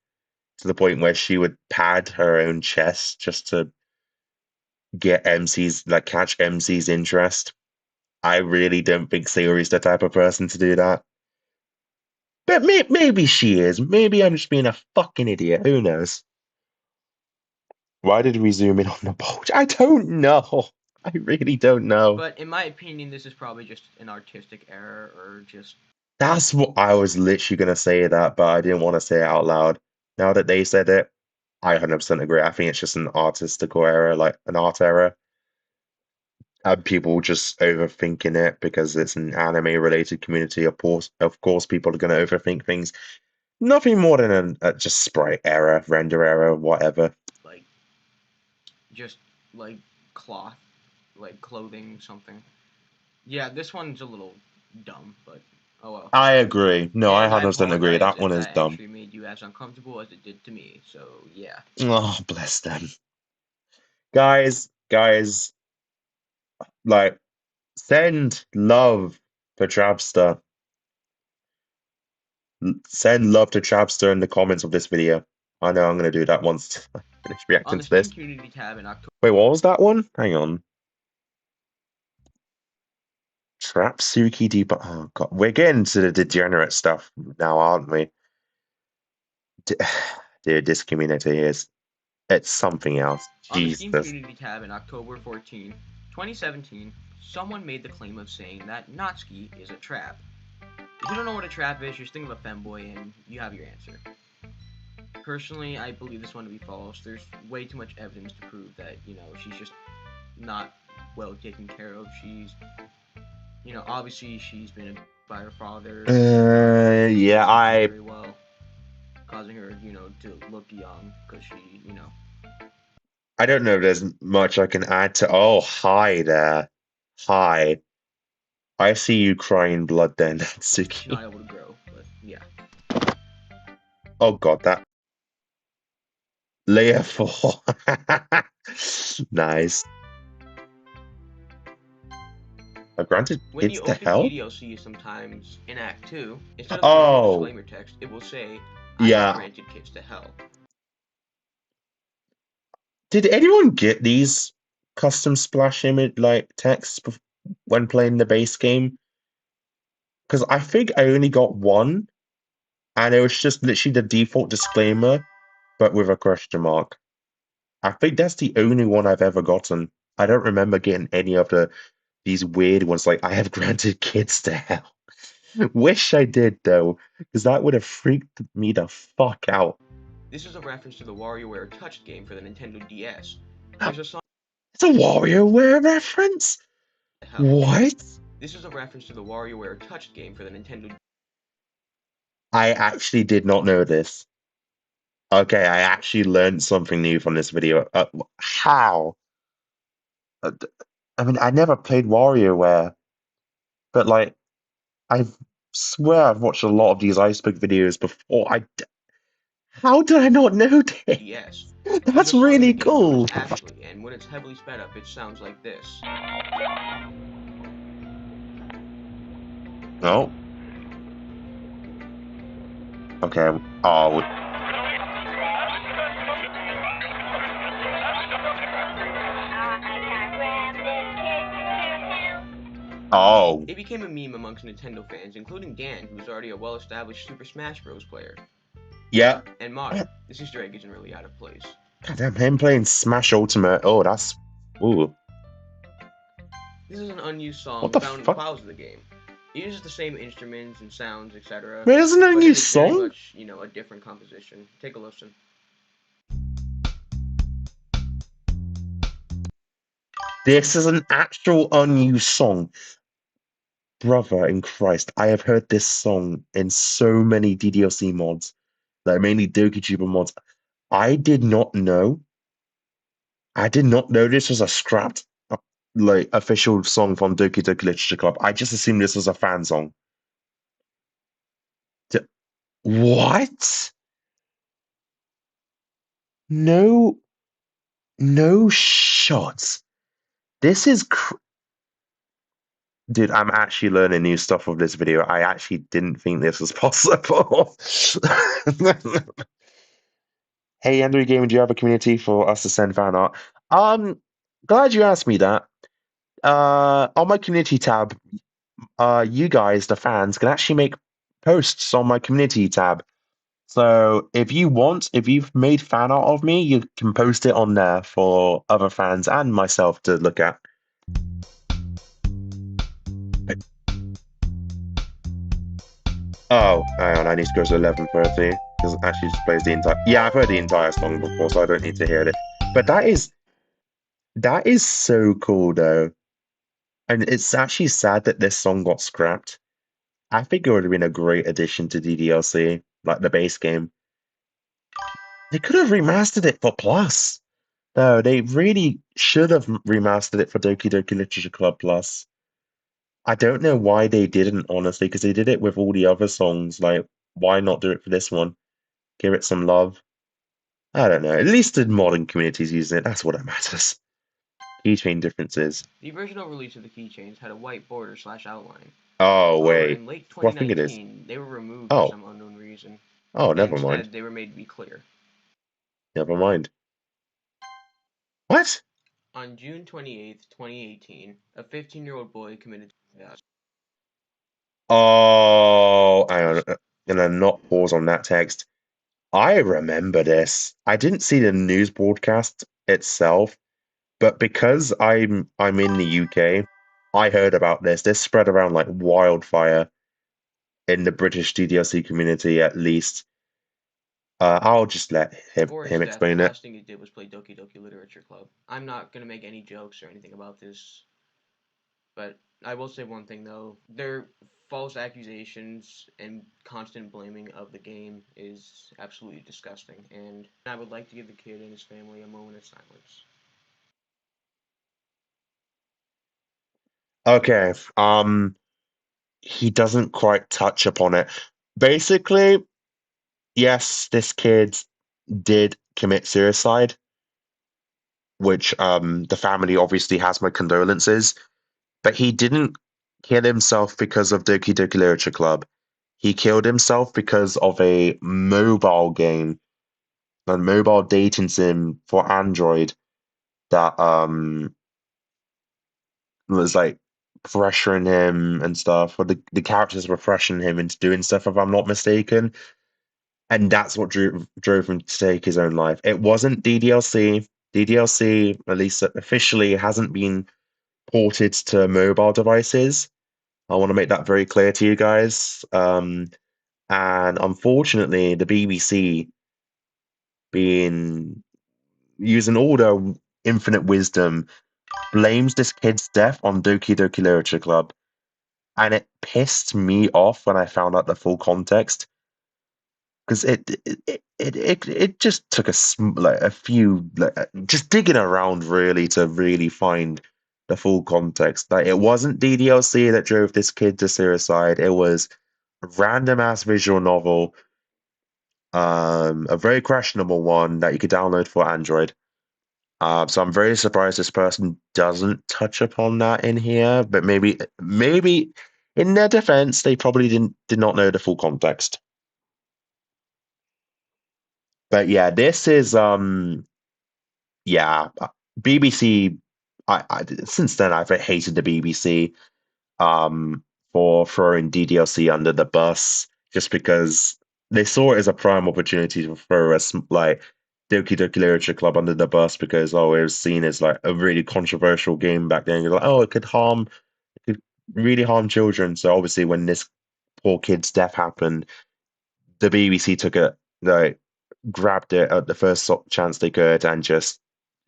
to the point where she would pad her own chest just to get catch MC's interest. I really don't think Sayori's the type of person to do that. But maybe she is. Maybe I'm just being a fucking idiot. Who knows? Why did we zoom in on the bulge? I don't know. I really don't know.
But in my opinion, this is probably just an artistic error or just.
That's what I was literally going to say that, but I didn't want to say it out loud. Now that they said it, I 100% agree. I think it's just an artistical error, like an art error. And people just overthinking it because it's an anime-related community. Of course, people are going to overthink things. Nothing more than a just sprite error, render error, whatever.
Just like cloth, like clothing, something. Yeah, this one's a little dumb, but oh well.
I agree. No, I
And
100% agree. That
apologize
one
if
is
that
dumb.
entry made you as uncomfortable as it did to me. So yeah.
Oh, bless them. Guys, like, send love for Trapster. Send love to Trapster in the comments of this video. I know I'm going to do that once I finish
On
reacting
the
to this.
Steam Community tab in October.
Wait, what was that one? Hang on. Trapsuki Deep. Oh, God. We're getting to the degenerate stuff now, aren't we? Dude, this community it's something else.
On the Steam
Jesus.
Community tab in October 14, 2017, someone made the claim of saying that Natsuki is a trap. If you don't know what a trap is, you're just thinking of a femboy and you have your answer. Personally, I believe this one to be false. There's way too much evidence to prove that, she's just not well taken care of. She's, obviously she's been abused by her father.
Yeah,
very well, causing her, to look young because she,
I don't know if there's much I can add to. Oh, hi there. Hi. I see you crying blood then, Natsuki.
not able to grow, but yeah.
Oh god, that layer 4. Nice. Granted,
When
it's
you
the
open
hell?
DLC sometimes in Act 2, instead of
Oh.
the disclaimer text, it will say, I
Yeah.
have granted kids to hell.
Did anyone get these custom splash image texts when playing the base game? Because I think I only got one, and it was just literally the default disclaimer, but with a question mark. I think that's the only one I've ever gotten. I don't remember getting any of these weird ones like I have granted kids to hell. Wish I did though, because that would have freaked me the fuck out.
This is a reference to the WarioWare Touched game for the Nintendo DS. There's a song
It's a WarioWare reference?
to hell.
What?
This is a reference to the WarioWare Touched game for the Nintendo.
I actually did not know this. Okay, I actually learned something new from this video. How? I mean, I never played WarioWare, but like, I swear I've watched a lot of these iceberg videos before. How did I not know this?
DS.
That's
There's a song in
really
the game known
cool.
as Ashley, and when it's heavily sped up, it sounds like this.
Oh. Okay. Oh. Oh.
It became a meme amongst Nintendo fans, including Dan, who's already a well-established Super Smash Bros. Player.
Yeah.
And Mod, this Easter egg isn't really out of place.
God damn, him playing Smash Ultimate. Oh, that's. Ooh.
This is an unused song
What the
found in the
fuck?
files of the game. It uses the same instruments and sounds, etc.
Wait, isn't it a
but
new
it is very
song?
much, a different composition. Take a listen.
This is an actual unused song. Brother in Christ, I have heard this song in so many DDLC mods, like mainly DokiTuber mods. I did not know this was a scrapped like official song from Doki Doki Literature Club. I just assumed this was a fan song. What? No, no shots. This is dude, I'm actually learning new stuff with this video. I actually didn't think this was possible. Hey, Andrew Gaming, do you have a community for us to send fan art? Glad you asked me that. On my community tab, you guys, the fans, can actually make posts on my community tab. So if you've made fan art of me, you can post it on there for other fans and myself to look at. Oh, hang on, I need to go to 11:30 because it actually just plays the entire. Yeah, I've heard the entire song before, so I don't need to hear it. But that is so cool though, and it's actually sad that this song got scrapped. I think it would have been a great addition to DDLC, like the base game. They could have remastered it for Plus. No, they really should have remastered it for Doki Doki Literature Club Plus. I don't know why they didn't, honestly, because they did it with all the other songs. Like, why not do it for this one? Give it some love. I don't know. At least the modern community's using it. That's what matters. Keychain differences.
The original release of the keychains had a white border / outline.
Oh,
However,
wait.
in late
Well, I think it is.
2019, they were removed
Oh.
for some unknown reason.
Oh,
And
never
instead,
mind.
they were made to be clear.
Never mind. What?
On June 28th, 2018, a 15-year-old boy committed suicide.
Oh, hang on. I'm gonna not pause on that text. I remember this. I didn't see the news broadcast itself, but because I'm in the UK, I heard about this. This spread around like wildfire in the British DDLC community, at least. I'll just let
Before his
him
death,
explain
the
it.
last thing he did was play Doki Doki Literature Club. I'm not gonna make any jokes or anything about this, but I will say one thing though: their false accusations and constant blaming of the game is absolutely disgusting, and I would like to give the kid and his family a moment of silence.
Okay. He doesn't quite touch upon it. Basically, yes, this kid did commit suicide, which the family obviously has my condolences, but he didn't kill himself because of Doki Doki Literature Club. He killed himself because of a mobile game, a mobile dating sim for Android that was like pressuring him and stuff, or the characters were pressuring him into doing stuff, if I'm not mistaken. And that's what drove him to take his own life. It wasn't DDLC. DDLC, at least officially, hasn't been ported to mobile devices. I want to make that very clear to you guys. And unfortunately, the BBC, being using all their infinite wisdom, blames this kid's death on Doki Doki Literature Club. And it pissed me off when I found out the full context. Because it just took a few just digging around really to really find the full context. Like, it wasn't DDLC that drove this kid to suicide. It was a random ass visual novel, a very questionable one that you could download for Android. So I'm very surprised this person doesn't touch upon that in here. But maybe in their defense, they probably did not know the full context. But yeah, this is yeah, BBC. Since then I've hated the BBC for throwing DDLC under the bus just because they saw it as a prime opportunity to throw us like Doki Doki Literature Club under the bus because it was seen as like a really controversial game back then. You're like, oh, it could really harm children. So obviously, when this poor kid's death happened, the BBC took it, like, grabbed it at the first chance they could and just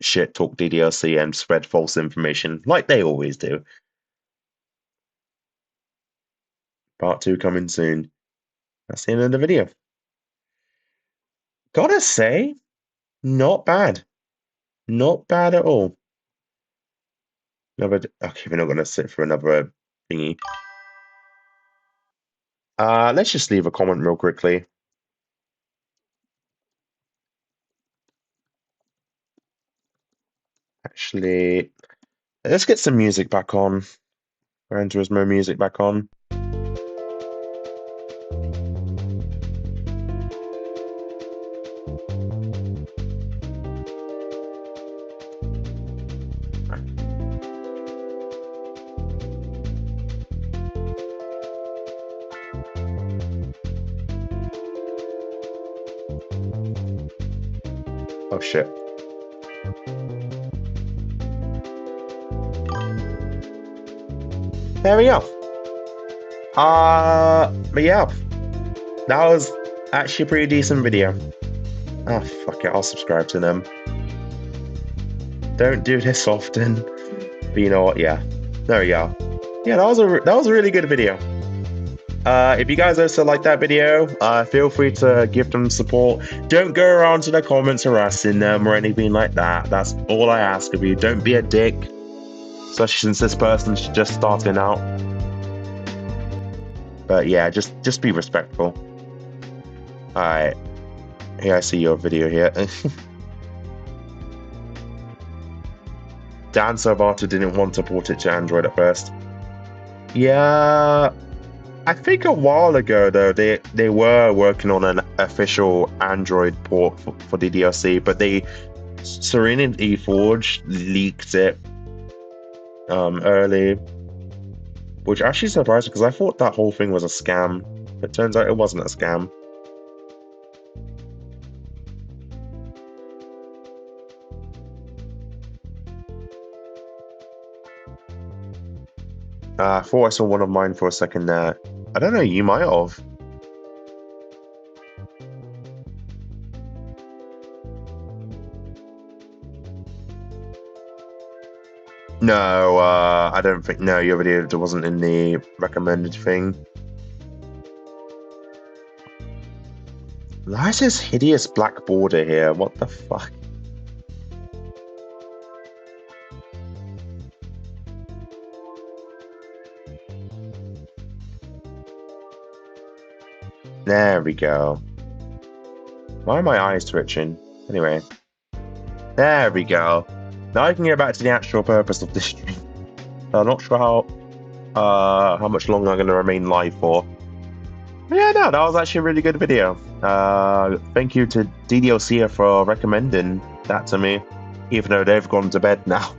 shit talk DDLC and spread false information like they always do. Part 2 coming soon. That's the end of the video. Gotta say, not bad. Not bad at all. Okay, we're not gonna sit for another thingy. Let's just leave a comment real quickly. Actually, let's get some music back on. Gran Turismo music back on. Oh shit. There we go. But yeah, that was actually a pretty decent video. Ah, fuck it, I'll subscribe to them. Don't do this often, but you know what? Yeah, there we go. Yeah, that was a really good video. If you guys also like that video, feel free to give them support. Don't go around to the comments harassing them or anything like that. That's all I ask of you. Don't be a dick, especially since this person's just starting out. But yeah, just be respectful. Alright. Here, I see your video here. Dan Sabata didn't want to port it to Android at first. Yeah, I think a while ago though they were working on an official Android port for the DLC, but Serenity Forge leaked it early, which actually surprised me because I thought that whole thing was a scam. It turns out it wasn't a scam. I thought I saw one of mine for a second there. I don't know, you might have. No, I don't think. No, your video wasn't in the recommended thing. Why is this hideous black border here? What the fuck? There we go. Why are my eyes twitching? Anyway. There we go. Now I can get back to the actual purpose of this stream. I'm not sure how much longer I'm going to remain live for. But yeah, no, that was actually a really good video. Thank you to DDLC for recommending that to me, even though they've gone to bed now.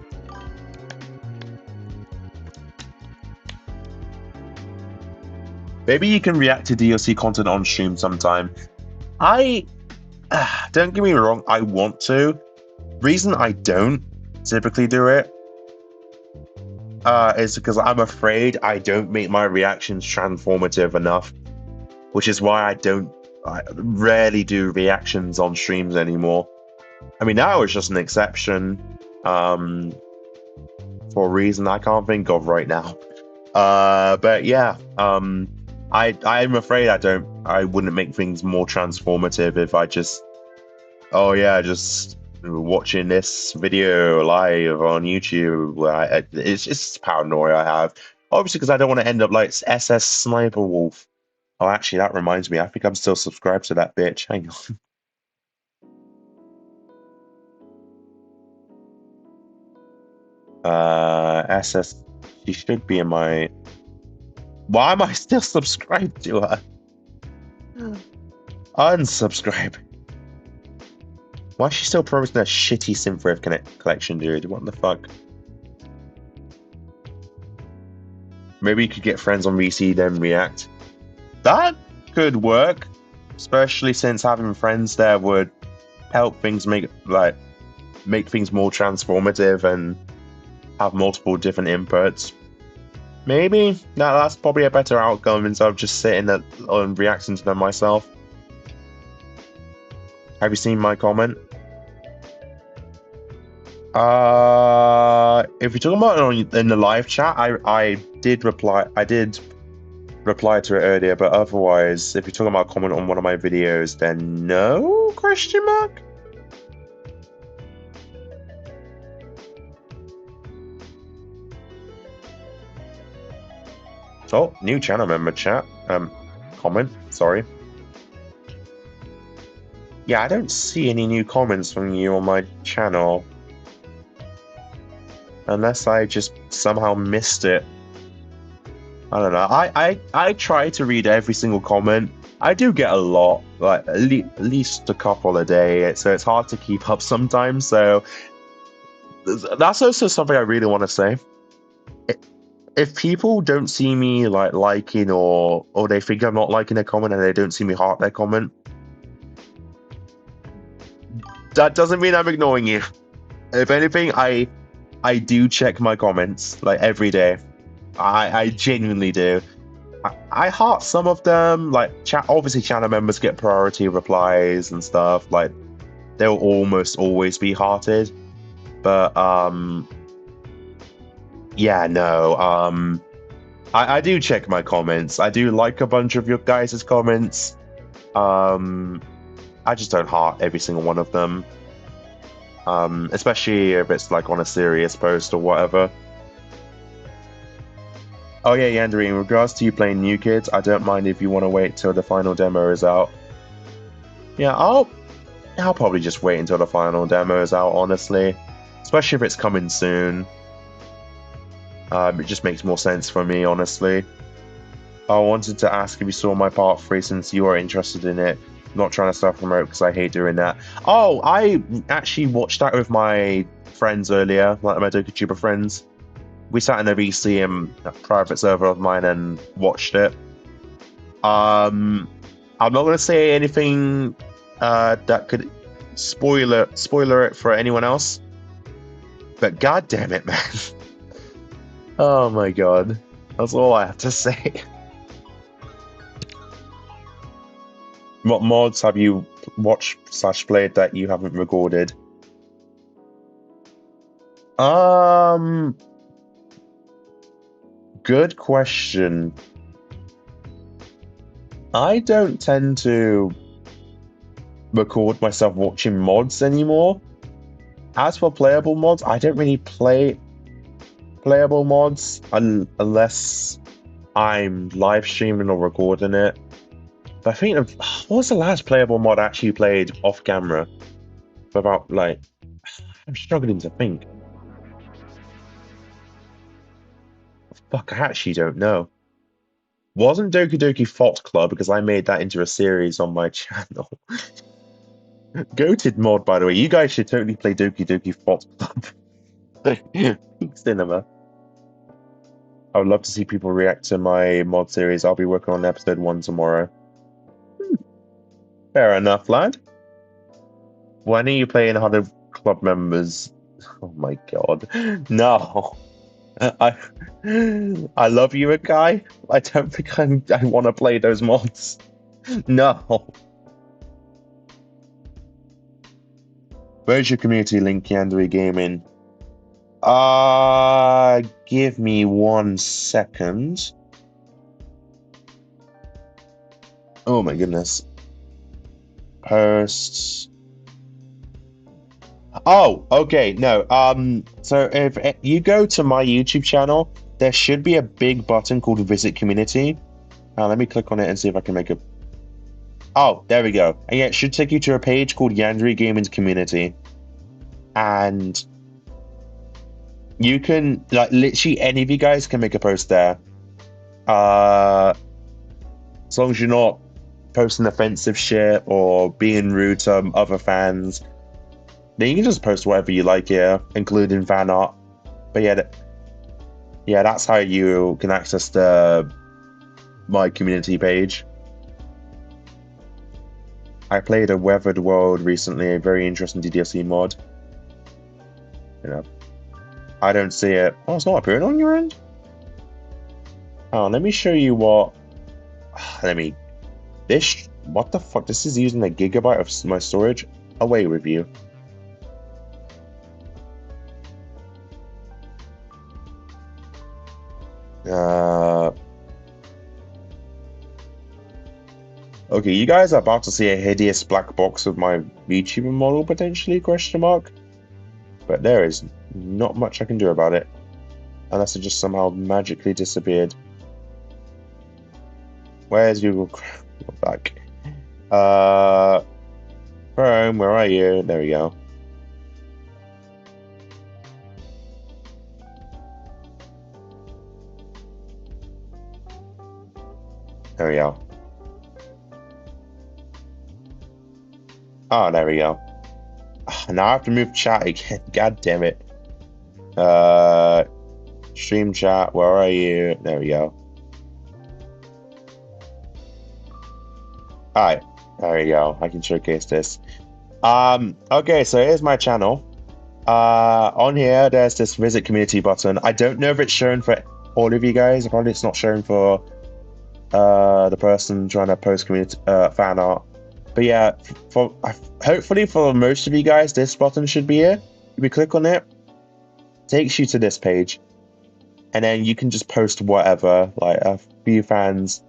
Maybe you can react to DLC content on stream sometime. Don't get me wrong, I want to. Reason I don't typically do it is because I'm afraid I don't make my reactions transformative enough, which is why I rarely do reactions on streams anymore. I mean, that was just an exception for a reason I can't think of right now. But yeah, I'm afraid I wouldn't make things more transformative if I just watching this video live on YouTube. It's just paranoia I have. Obviously, because I don't want to end up like SS Sniper Wolf. Oh, actually, that reminds me. I think I'm still subscribed to that bitch. Hang on. SS. She should be in my. Why am I still subscribed to her? Unsubscribe. Why is she still promoting a shitty Synthwave collection, dude? What the fuck? Maybe you could get friends on VC, then react. That could work, especially since having friends there would help things make things more transformative and have multiple different inputs. Maybe that's probably a better outcome instead of just sitting and reacting to them myself. Have you seen my comment? If you're talking about it in the live chat, I did reply to it earlier, but otherwise, if you're talking about a comment on one of my videos, then no? Question mark? Oh, new channel member chat. Comment, sorry. Yeah, I don't see any new comments from you on my channel. Unless I just somehow missed it. I don't know. I try to read every single comment. I do get a lot, like at least a couple a day, so it's hard to keep up sometimes. So that's also something I really want to say. If people don't see me liking or they think I'm not liking a comment and they don't see me heart their comment, that doesn't mean I'm ignoring you. If anything, I do check my comments like every day. I genuinely do. I heart some of them. Like obviously channel members get priority replies and stuff. Like they'll almost always be hearted. But yeah, no. I do check my comments. I do like a bunch of your guys' comments. I just don't heart every single one of them. Especially if it's like on a serious post or whatever. Oh yeah, Yandere, in regards to you playing New Kids, I don't mind if you want to wait till the final demo is out. Yeah, I'll probably just wait until the final demo is out, honestly. Especially if it's coming soon. It just makes more sense for me, honestly. I wanted to ask if you saw my part 3 since you are interested in it. I'm not trying to self-promote because I hate doing that. Oh, I actually watched that with my friends earlier, like my DokuTuber friends. We sat in a VC in a private server of mine and watched it. I'm not going to say anything that could spoiler it for anyone else. But god damn it, man. Oh my god. That's all I have to say. What mods have you watched / played that you haven't recorded? Good question. I don't tend to record myself watching mods anymore. As for playable mods, I don't really play playable mods unless I'm live streaming or recording it. But I think what was the last playable mod I actually played off camera? About I'm struggling to think. Fuck, I actually don't know. Wasn't Doki Doki Fort Club because I made that into a series on my channel. Goated mod, by the way. You guys should totally play Doki Doki Fort Club. Cinema. I would love to see people react to my mod series. I'll be working on episode 1 tomorrow. Fair enough, lad. When are you playing 100 club members? Oh my god. No. I love you, Akai. I don't think I want to play those mods. No. Where's your community link, Yandere Gaming? Give me 1 second. Oh my goodness. Posts. Oh, okay, no. So if you go to my YouTube channel, there should be a big button called Visit Community. Let me click on it and see if I can make a... Oh, there we go. And yeah, it should take you to a page called Yandere Gaming's Community. And you can, literally any of you guys can make a post there. As long as you're not posting offensive shit or being rude to other fans. then you can just post whatever you like here, including fan art. But yeah, that's how you can access my community page. I played a Weathered World recently, a very interesting DDLC mod. You know, I don't see it. Oh, it's not appearing on your end? Oh, let me show you what. What the fuck? This is using a gigabyte of my storage. Away with you. Okay, you guys are about to see a hideous black box of my VTuber model, potentially, question mark. But there is not much I can do about it. Unless it just somehow magically disappeared. Where's Google Chrome? Back. Chrome, where are you? There we go. There we go. Oh, there we go. Now I have to move chat again. God damn it. Stream chat, where are you? There we go. Alright, there we go. I can showcase this. Okay, so here's my channel. On here, there's this visit community button. I don't know if it's shown for all of you guys. Probably it's not shown for the person trying to post community fan art. But yeah, hopefully for most of you guys, this button should be here. If you click on it, takes you to this page, and then you can just post whatever. Like a few fans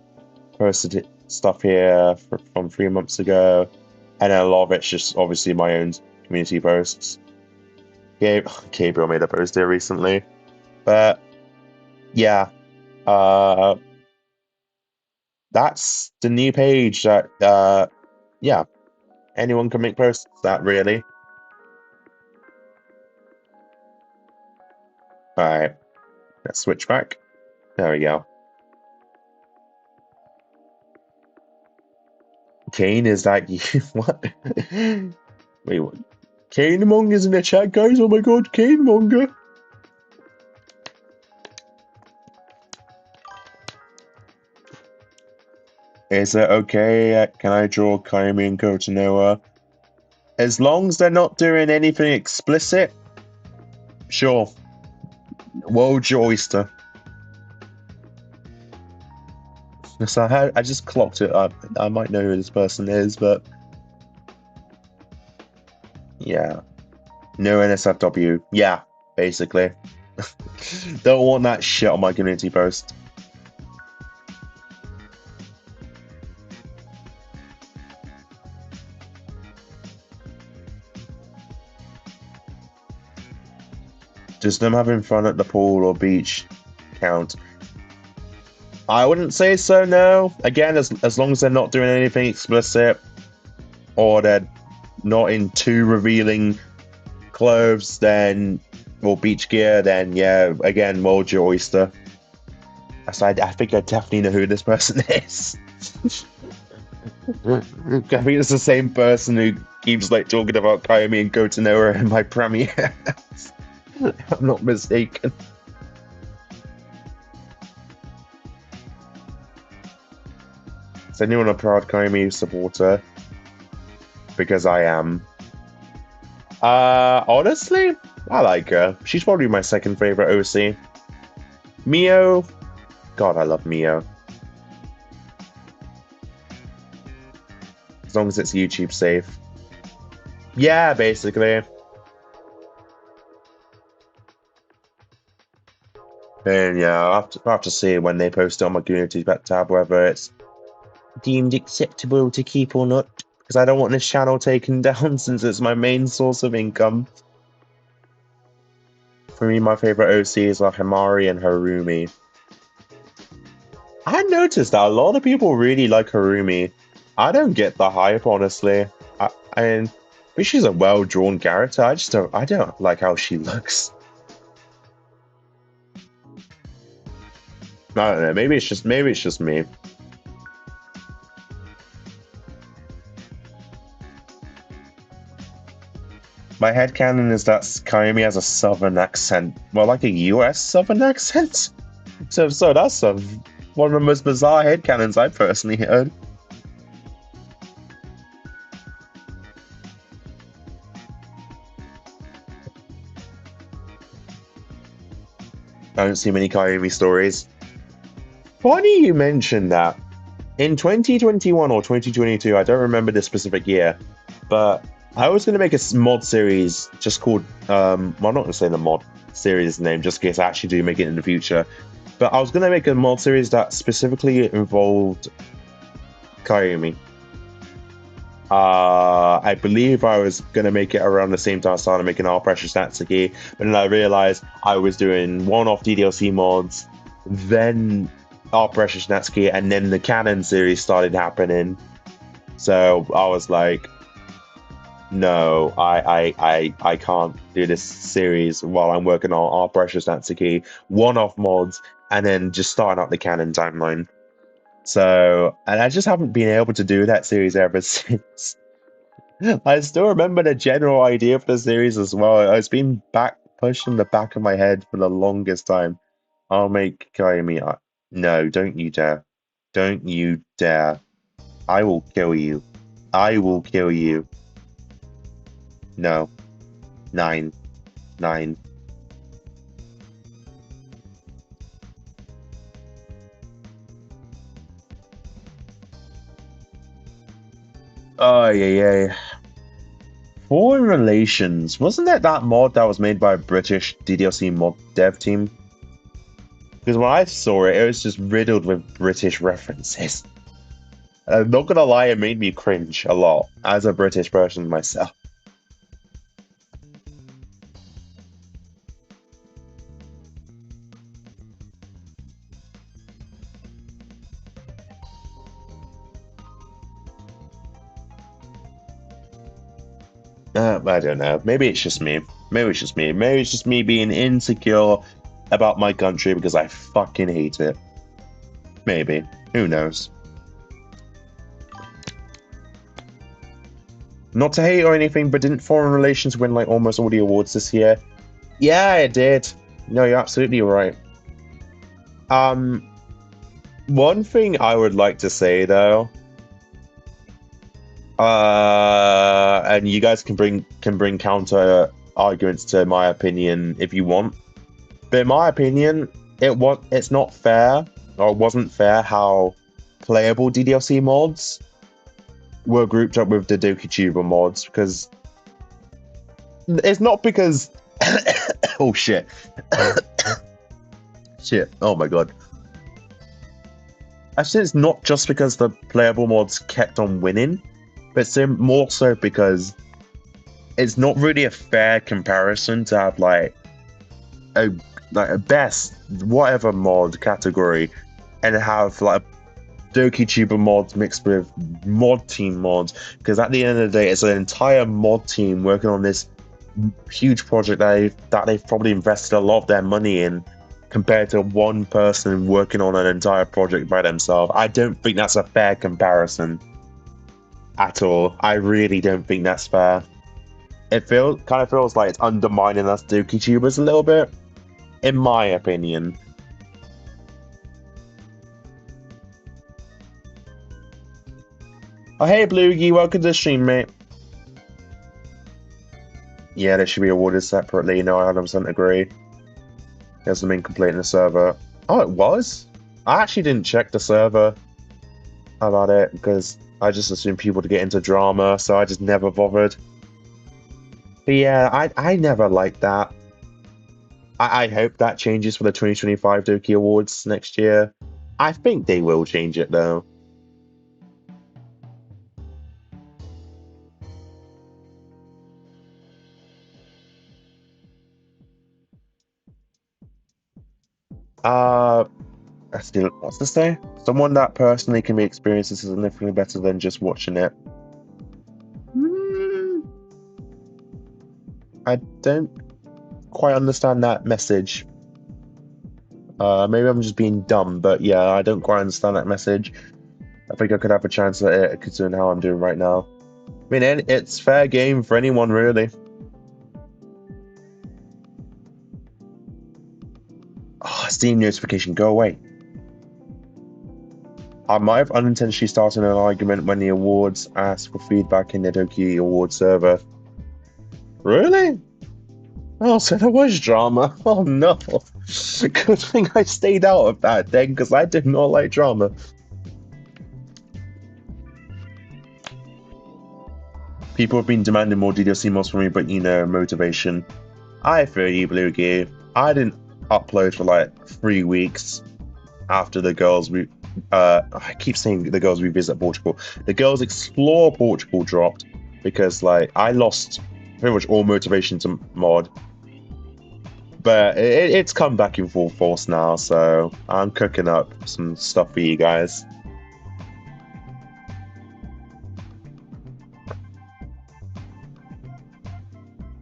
posted stuff here from 3 months ago, and then a lot of it's just obviously my own community posts. Gabriel made a post here recently, but yeah, that's the new page that yeah, anyone can make posts that really. Alright, let's switch back. There we go. Kane, is that you? What? Wait, what? Kane Monger's in the chat, guys. Oh my god, Kane Monger. Is it okay? Can I draw Kaimi and Kotonoa? As long as they're not doing anything explicit, sure. World's your oyster. So I just clocked it up. I might know who this person is, but yeah. No NSFW. Yeah, basically. Don't want that shit on my community post. Does them having fun at the pool or beach count? I wouldn't say so, no. Again, as long as they're not doing anything explicit, or they're not in too revealing clothes, then, or beach gear, then yeah, again, mold your oyster. So I think I definitely know who this person is. I think it's the same person who keeps like talking about Kaimi and Kotonoa in my premiere. I'm not mistaken. Is anyone a proud Kaimi supporter? Because I am. Honestly, I like her. She's probably my second favorite OC. Mio. God, I love Mio. As long as it's YouTube safe. Yeah, basically. And yeah, I'll have to see when they post it on my community tab whether it's deemed acceptable to keep or not. Because I don't want this channel taken down since it's my main source of income. For me, my favorite OCs are Himari and Harumi. I noticed that a lot of people really like Harumi. I don't get the hype, honestly. I mean, she's a well-drawn character. I don't like how she looks. I don't know. Maybe it's just me. My headcanon is that Kaimi has a southern accent. Well, like a US southern accent? So that's one of the most bizarre headcanons I've personally heard. I don't see many Kaimi stories. Funny you mentioned that. In 2021 or 2022, I don't remember the specific year, but I was going to make a mod series just called, well, I'm not going to say the mod series name just in case I actually do make it in the future, but I was going to make a mod series that specifically involved Kaimi. I believe I was going to make it around the same time I started making Our Precious Natsuki, but then I realized I was doing one-off DDLC mods, then Our Precious Natsuki, and then the canon series started happening. So I was like, no, I can't do this series while I'm working on Our Precious Natsuki, one-off mods, and then just starting out the canon timeline. So, and I just haven't been able to do that series ever since. I still remember the general idea of the series as well. It's been pushed in the back of my head for the longest time. I'll make Kaimi. No, don't you dare. Don't you dare. I will kill you. I will kill you. No. 9. 9. Oh, yeah. Foreign Relations. Wasn't that mod that was made by a British DDLC mod dev team? Because when I saw it, it was just riddled with British references. I'm not gonna lie, it made me cringe a lot as a British person myself. I don't know. Maybe it's just me. Maybe it's just me. Maybe it's just me being insecure about my country because I fucking hate it. Maybe. Who knows? Not to hate or anything, but didn't Foreign Relations win like almost all the awards this year? Yeah, it did. No, you're absolutely right. One thing I would like to say though, and you guys can bring counter arguments to my opinion if you want, but in my opinion, it's not fair, or it wasn't fair how playable DDLC mods were grouped up with the DokiTuber mods, because it's not because oh shit. Shit, oh my god. Actually, it's not just because the playable mods kept on winning, but it's more so because it's not really a fair comparison to have like a best whatever mod category and have like DokiTuber mods mixed with mod team mods, because at the end of the day it's an entire mod team working on this huge project that they've probably invested a lot of their money in, compared to one person working on an entire project by themselves. I don't think that's a fair comparison at all. I really don't think that's fair. It kind of feels like it's undermining us DokiTubers a little bit, in my opinion. Oh, hey, Bluey, welcome to the stream, mate. Yeah, they should be awarded separately. No, I 100% agree. There's some incomplete in the server. Oh, it was? I actually didn't check the server about it, because I just assumed people to get into drama, so I just never bothered. But yeah, I never liked that. I hope that changes for the 2025 Doki Awards next year. I think they will change it, though. What's this say? Someone that personally can be experienced is significantly better than just watching it. I don't quite understand that message. Maybe I'm just being dumb, but yeah, I don't quite understand that message. I think I could have a chance at it considering how I'm doing right now. I mean, it's fair game for anyone, really. Steam notification, go away. I might have unintentionally started an argument when the awards asked for feedback in the Doki Award server. Really? Oh, so there was drama. Oh no. Good thing I stayed out of that then, because I did not like drama. People have been demanding more DLC mods from me, but you know, motivation. I feel you, Blue Gear. I didn't upload for like 3 weeks after the girls I keep saying the girls revisit Portugal. The girls explore Portugal dropped because like I lost pretty much all motivation to mod. But it's come back in full force now, so I'm cooking up some stuff for you guys.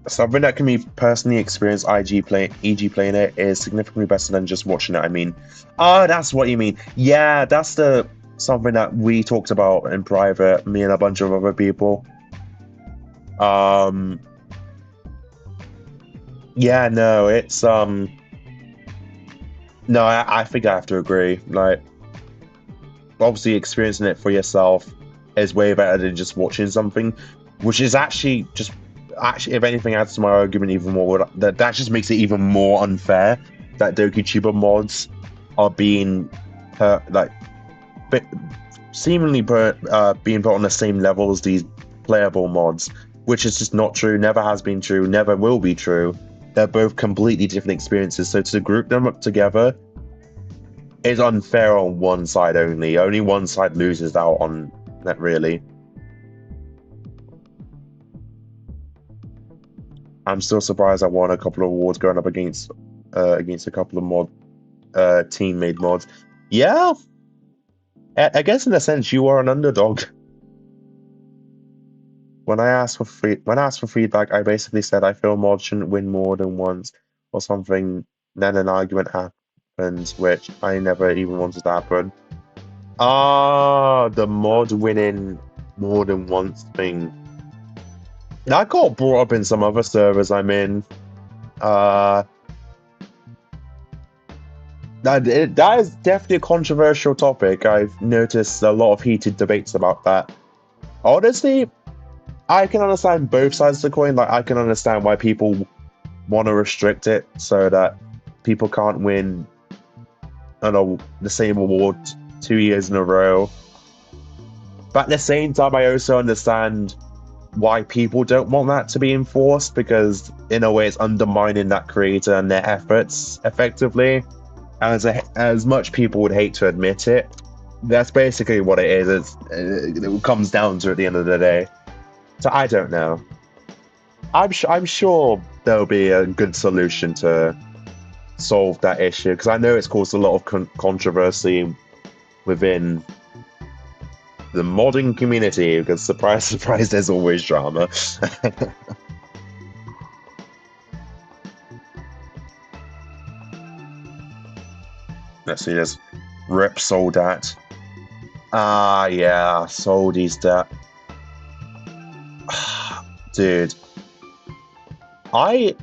Something that can be personally experienced EG playing it is significantly better than just watching it. I mean, oh, that's what you mean. Yeah, that's something that we talked about in private, me and a bunch of other people. Yeah, no, it's no, I think I have to agree. Like, obviously, experiencing it for yourself is way better than just watching something, which is actually, if anything, adds to my argument even more. That just makes it even more unfair that DokiTuber mods are being seemingly being put on the same level as these playable mods, which is just not true. Never has been true. Never will be true. They're both completely different experiences. So to group them up together is unfair on one side only. Only one side loses out on that, really. I'm still surprised I won a couple of awards going up against a couple of team-made mods. Yeah, I guess in a sense you are an underdog. When I asked for feedback, I basically said I feel mods shouldn't win more than once or something. Then an argument happens, which I never even wanted to happen. The mod winning more than once thing. That got brought up in some other servers I'm in. That is definitely a controversial topic. I've noticed a lot of heated debates about that. Honestly, I can understand both sides of the coin. Like, I can understand why people want to restrict it so that people can't win, I don't know, the same award 2 years in a row. But at the same time, I also understand why people don't want that to be enforced, because in a way it's undermining that creator and their efforts effectively. As much people would hate to admit it, that's basically what it is. It comes down to at the end of the day. So I don't know. I'm sure there'll be a good solution to solve that issue, because I know it's caused a lot of controversy within the modding community, because surprise, surprise, there's always drama. Let's see this. Rip Soldat. Ah, yeah, Soldy's that. Dude. When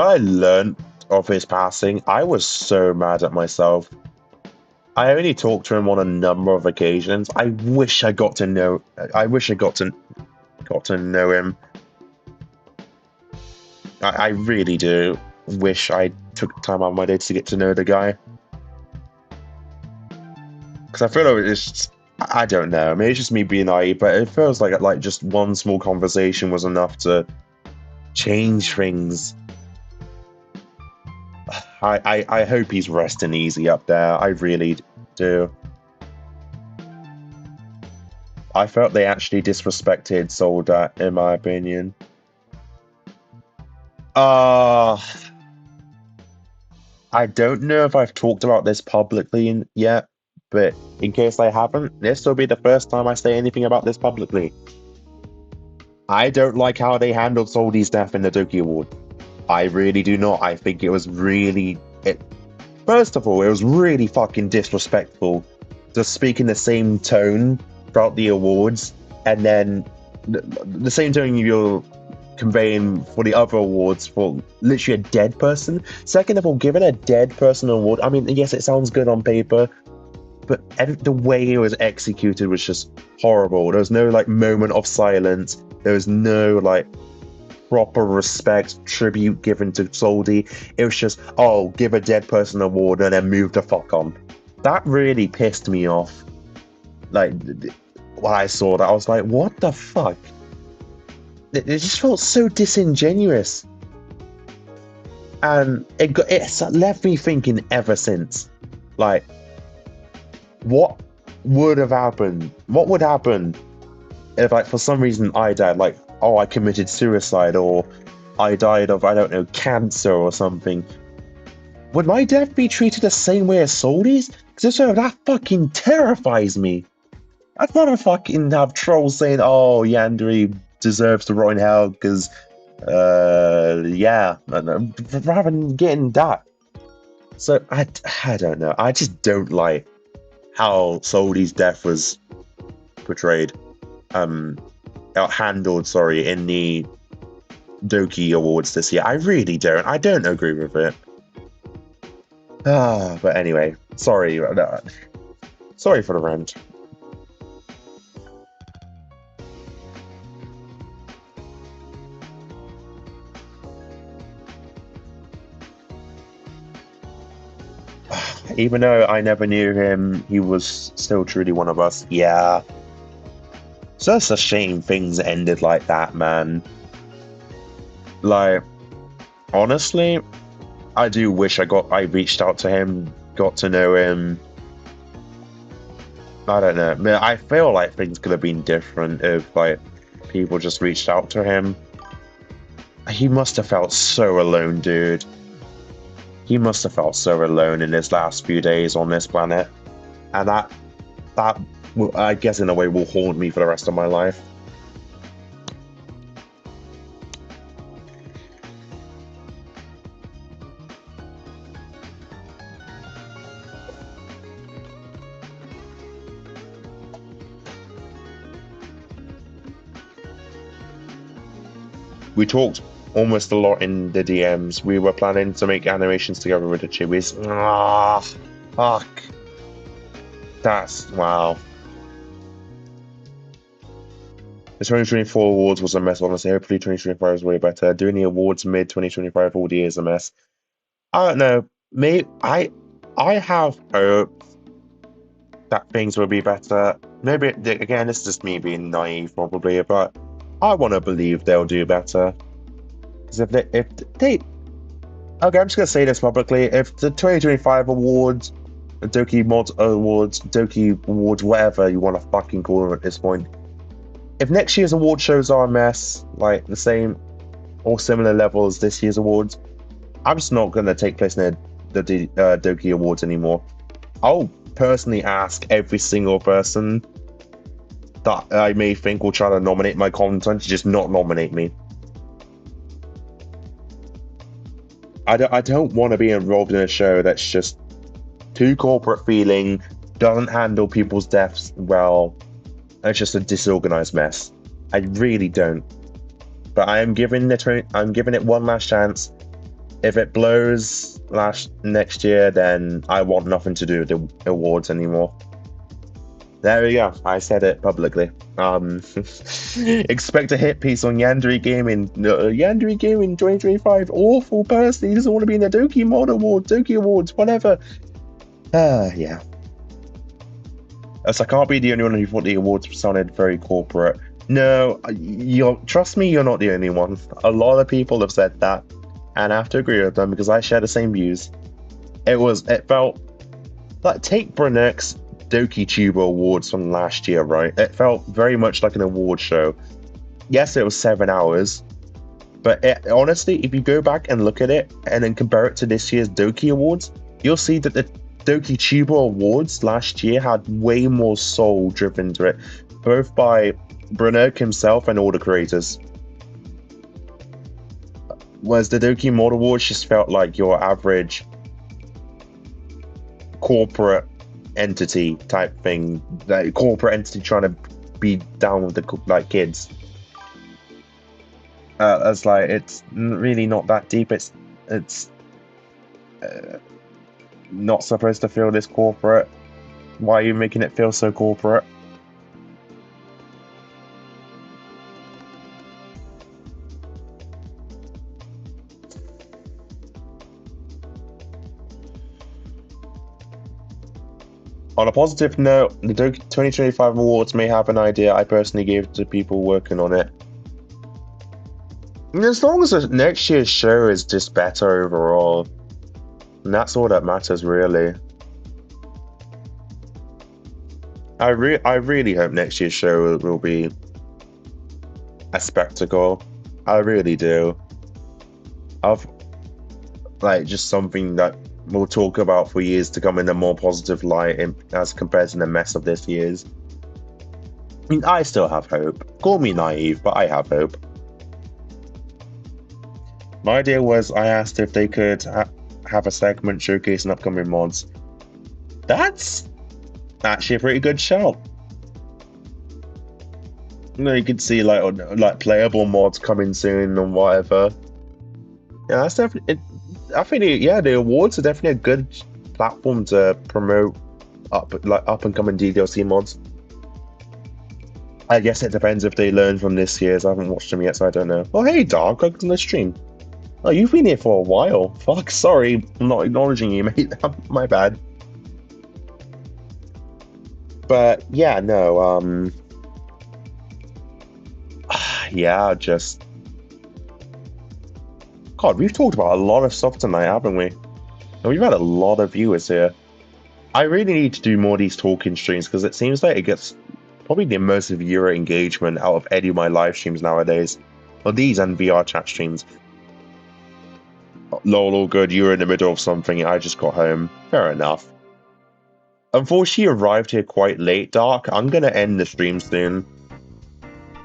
I learned of his passing, I was so mad at myself. I only talked to him on a number of occasions. I wish I got to know him. I really do wish I took time out of my day to get to know the guy. Because I feel like it's just, I don't know. Maybe it's just me being naive, but it feels like just one small conversation was enough to change things. I hope he's resting easy up there. I really do. I felt they actually disrespected Soldat, in my opinion. I don't know if I've talked about this publicly yet, but in case I haven't, this will be the first time I say anything about this publicly. I don't like how they handled Soldy's death in the Doki Award. I really do not. I think it was really... First of all, it was really fucking disrespectful to speak in the same tone throughout the awards, and then the same tone you're conveying for the other awards for literally a dead person. Second of all, giving a dead person an award, I mean, yes, it sounds good on paper, but the way it was executed was just horrible. There was no like moment of silence. There was no like proper respect, tribute given to Soldi. It was just, oh, give a dead person an award and then move the fuck on. That really pissed me off. Like, when I saw that, I was like, what the fuck? It just felt so disingenuous. And it's left me thinking ever since. Like, what would have happened? What would happen if, like, for some reason I died? Like, oh, I committed suicide, or I died of, I don't know, cancer or something. Would my death be treated the same way as Soldi's? Because that fucking terrifies me. I'd rather fucking have trolls saying, oh, Yandere deserves to rot in hell because, yeah, rather than getting that. So, I don't know. I just don't like how Soldi's death was portrayed. Handled, sorry, in the Doki Awards this year. I really don't. I don't agree with it. But anyway, sorry. Sorry for the rant. Even though I never knew him, he was still truly one of us. Yeah. So it's a shame things ended like that, man. Like, honestly, I do wish I reached out to him, got to know him. I don't know. I feel like things could have been different if, like, people just reached out to him. He must have felt so alone, dude. He must have felt so alone in his last few days on this planet. And that I guess in a way will haunt me for the rest of my life. We talked almost a lot in the DMs. We were planning to make animations together with the Chibis. Ah, fuck. That's, wow. The 2024 awards was a mess, honestly. Hopefully 2025 is way better. Doing the awards mid-2025 already is a mess. I don't know. I have hope that things will be better. Maybe, again, it's just me being naive, probably, but I want to believe they'll do better. Because if they... Okay, I'm just going to say this publicly. If the 2025 awards, the Doki Mod Awards, Doki Awards, whatever you want to fucking call them at this point, if next year's award shows are a mess, like the same or similar level as this year's awards, I'm just not going to take place in the Doki Awards anymore. I'll personally ask every single person that I may think will try to nominate my content to just not nominate me. I don't want to be involved in a show that's just too corporate feeling, doesn't handle people's deaths well. It's just a disorganized mess. I really don't. But I'm giving it one last chance. If it blows next year, then I want nothing to do with the awards anymore. There we go. I said it publicly. Expect a hit piece on Yandere Gaming. Yandere Gaming 2025. Awful person. He doesn't want to be in the Doki Mod Awards, Doki Awards, whatever. Yeah. As I can't be the only one who thought the awards sounded very corporate. No, trust me, you're not the only one. A lot of people have said that, and I have to agree with them because I share the same views. It felt like, take Brunek's Doki Tuber Awards from last year, right? It felt very much like an award show. Yes, it was 7 hours, but honestly, if you go back and look at it and then compare it to this year's Doki Awards, you'll see that the Doki Tuber Awards last year had way more soul driven to it, both by Brunek himself and all the creators. Whereas the Doki Mod Awards just felt like your average corporate entity type thing, like corporate entity trying to be down with the kids. as like it's really not that deep. It's not supposed to feel this corporate. Why are you making it feel so corporate? On a positive note, the 2025 awards may have an idea I personally gave to people working on it. And as long as next year's show is just better overall, and that's all that matters, really. I really hope next year's show will be a spectacle. I really do. Of like just something that we'll talk about for years to come in a more positive light as compared to the mess of this year's. I mean, I still have hope. Call me naive, but I have hope. My idea was I asked if they could have a segment showcasing upcoming mods. That's actually a pretty good show. You know, you can see like playable mods coming soon and whatever. Yeah, that's definitely. I think the awards are definitely a good platform to promote up and coming DLC mods. I guess it depends if they learn from this year's. I haven't watched them yet, so I don't know. Oh hey Dark, welcome to the stream. Oh, you've been here for a while. Fuck, sorry, I'm not acknowledging you, mate. My bad. But yeah, no, yeah, just God, we've talked about a lot of stuff tonight, haven't we? And we've had a lot of viewers here. I really need to do more of these talking streams because it seems like it gets probably the immersive viewer engagement out of any of my live streams nowadays. Well, these and VR chat streams. Lol, all good, you were in the middle of something, I just got home. Fair enough. Unfortunately, you arrived here quite late, Dark. I'm gonna end the stream soon.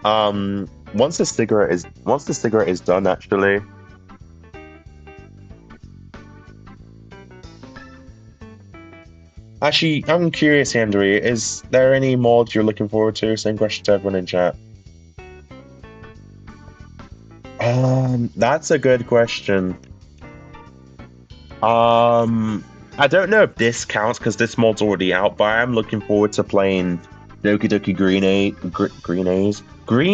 Once the cigarette is done, actually. Actually, I'm curious, Henry, is there any mods you're looking forward to? Same question to everyone in chat. That's a good question. I don't know if this counts because this mod's already out, but I am looking forward to playing Doki Doki Green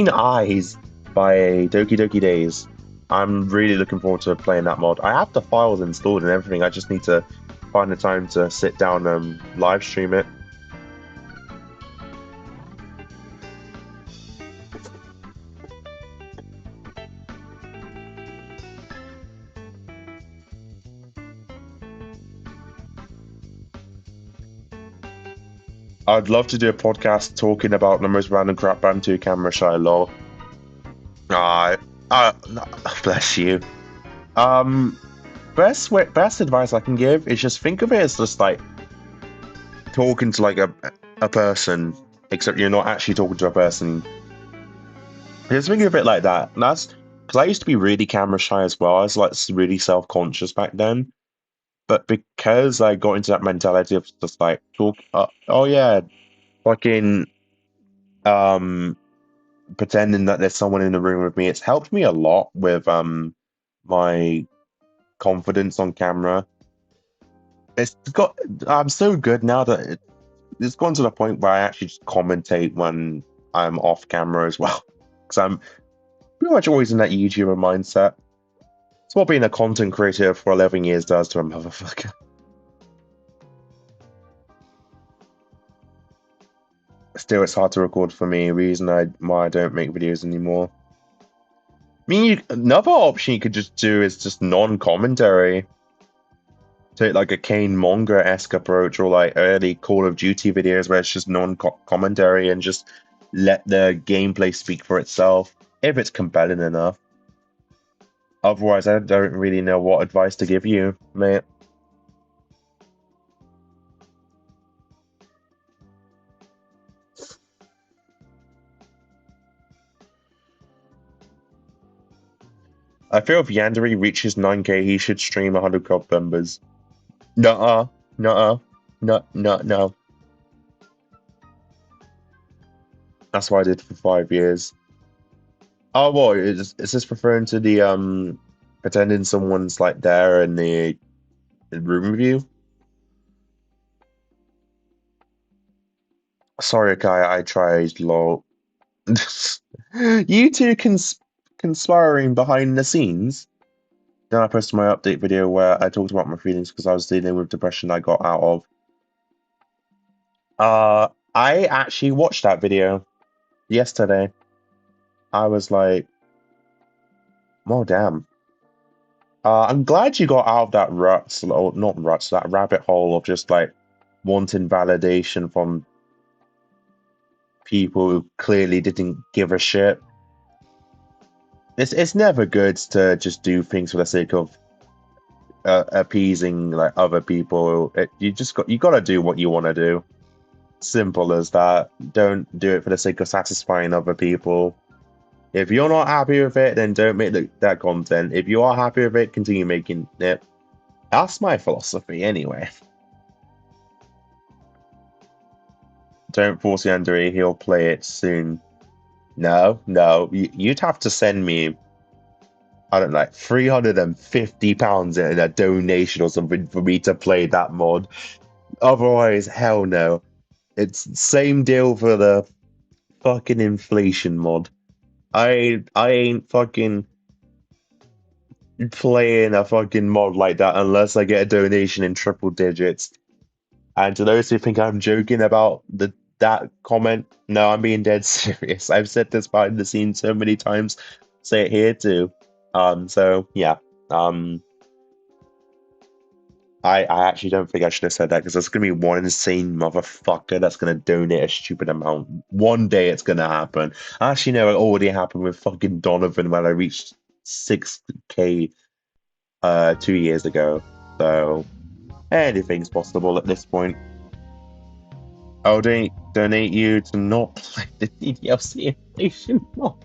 Eyes by Doki Doki Days. I'm really looking forward to playing that mod. I have the files installed and everything. I just need to find the time to sit down and live stream it. I'd love to do a podcast talking about the most random crap Bantu camera shy lol. Bless you. Best advice I can give is just think of it as just like talking to like a person, except you're not actually talking to a person. Just think of it like that. And that's because I used to be really camera shy as well. I was like really self-conscious back then. But because I got into that mentality of just like talk, oh yeah, fucking pretending that there's someone in the room with me, it's helped me a lot with my confidence on camera. I'm so good now that it's gone to the point where I actually just commentate when I'm off camera as well, because I'm pretty much always in that YouTuber mindset. It's what being a content creator for 11 years does to a motherfucker. Still, it's hard to record for me. Reason why I don't make videos anymore. I mean, another option you could just do is just non-commentary. Take like a Kane Monger-esque approach, or like early Call of Duty videos where it's just non-commentary and just let the gameplay speak for itself, if it's compelling enough. Otherwise, I don't really know what advice to give you, mate. I feel if Yandere reaches 9k, he should stream 100 club members. No. That's what I did for 5 years. Oh, what is this referring to the pretending someone's like there in the room with you? Sorry, Kai, I tried. Lol. You two conspiring behind the scenes. Then I posted my update video where I talked about my feelings because I was dealing with depression I got out of. I actually watched that video yesterday. I was like, oh damn. I'm glad you got out of that rut, or not rut, that rabbit hole of just like wanting validation from people who clearly didn't give a shit. It's never good to just do things for the sake of appeasing like other people. You gotta do what you want to do. Simple as that. Don't do it for the sake of satisfying other people. If you're not happy with it, then don't make that content. If you are happy with it, continue making it. That's my philosophy anyway. Don't force Yandere, he'll play it soon. No, you'd have to send me, I don't know, like £350 in a donation or something for me to play that mod. Otherwise, hell no. It's same deal for the fucking inflation mod. I ain't fucking playing a fucking mod like that unless I get a donation in triple digits. And to those who think I'm joking about that comment, no, I'm being dead serious. I've said this behind the scenes so many times. Say it here too. So yeah. I actually don't think I should have said that because there's gonna be one insane motherfucker that's gonna donate a stupid amount. One day it's gonna happen. Actually, no, it already happened with fucking Donovan when I reached 6K 2 years ago. So anything's possible at this point. I'll donate you to not play the DDLC inflation mod.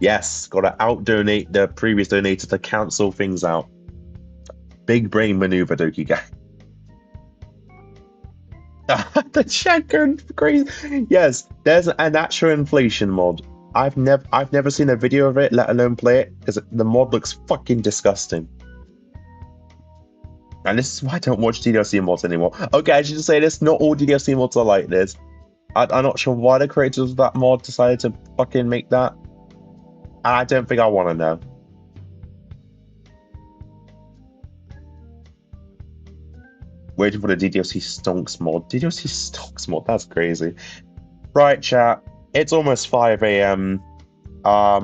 Yes, gotta out-donate the previous donator to cancel things out. Big brain maneuver, Doki guy. The chat going crazy. Yes, there's an actual inflation mod. I've never seen a video of it, let alone play it, because the mod looks fucking disgusting. And this is why I don't watch DDLC mods anymore. Okay, I should just say this, not all DDLC mods are like this. I'm not sure why the creators of that mod decided to fucking make that. And I don't think I want to know. Waiting for the DDLC Stonks mod. DDLC Stonks mod, that's crazy. Right, chat. It's almost 5 AM. I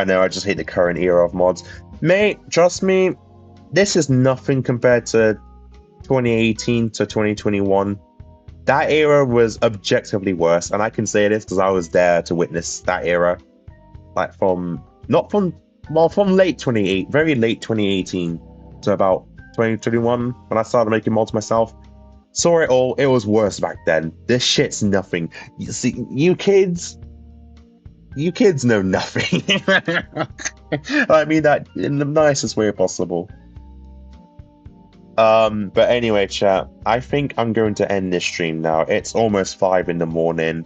know, I just hate the current era of mods. Mate, trust me, this is nothing compared to 2018 to 2021. That era was objectively worse, and I can say this because I was there to witness that era. Like from late 2018, very late 2018 to about 2021 when I started making mods myself. Saw it all. It was worse back then. This shit's nothing. You see, you kids know nothing. I mean that in the nicest way possible. But anyway, chat, I think I'm going to end this stream now. It's almost 5 in the morning.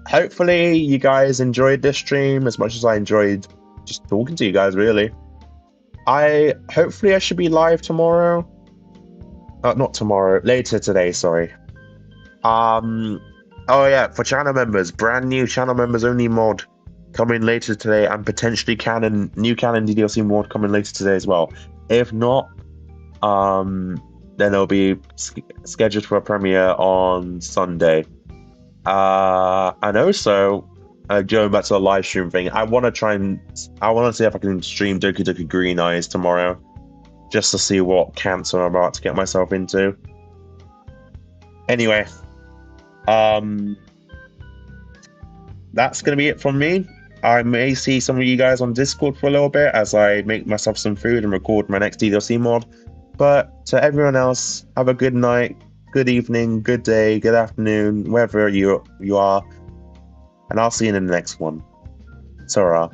Hopefully you guys enjoyed this stream as much as I enjoyed just talking to you guys, really. Hopefully I should be live tomorrow. Not tomorrow, later today, sorry. Oh yeah, for channel members, brand new channel members only mod coming later today, and potentially new canon DDLC mod coming later today as well. If not, then it'll be scheduled for a premiere on Sunday. And also, going back to the live stream thing, I want to see if I can stream Doki Doki Green Eyes tomorrow, just to see what cancer I'm about to get myself into. Anyway, that's gonna be it from me. I may see some of you guys on Discord for a little bit as I make myself some food and record my next DDLC mod. But to everyone else, have a good night, good evening, good day, good afternoon, wherever you are. And I'll see you in the next one. Sora.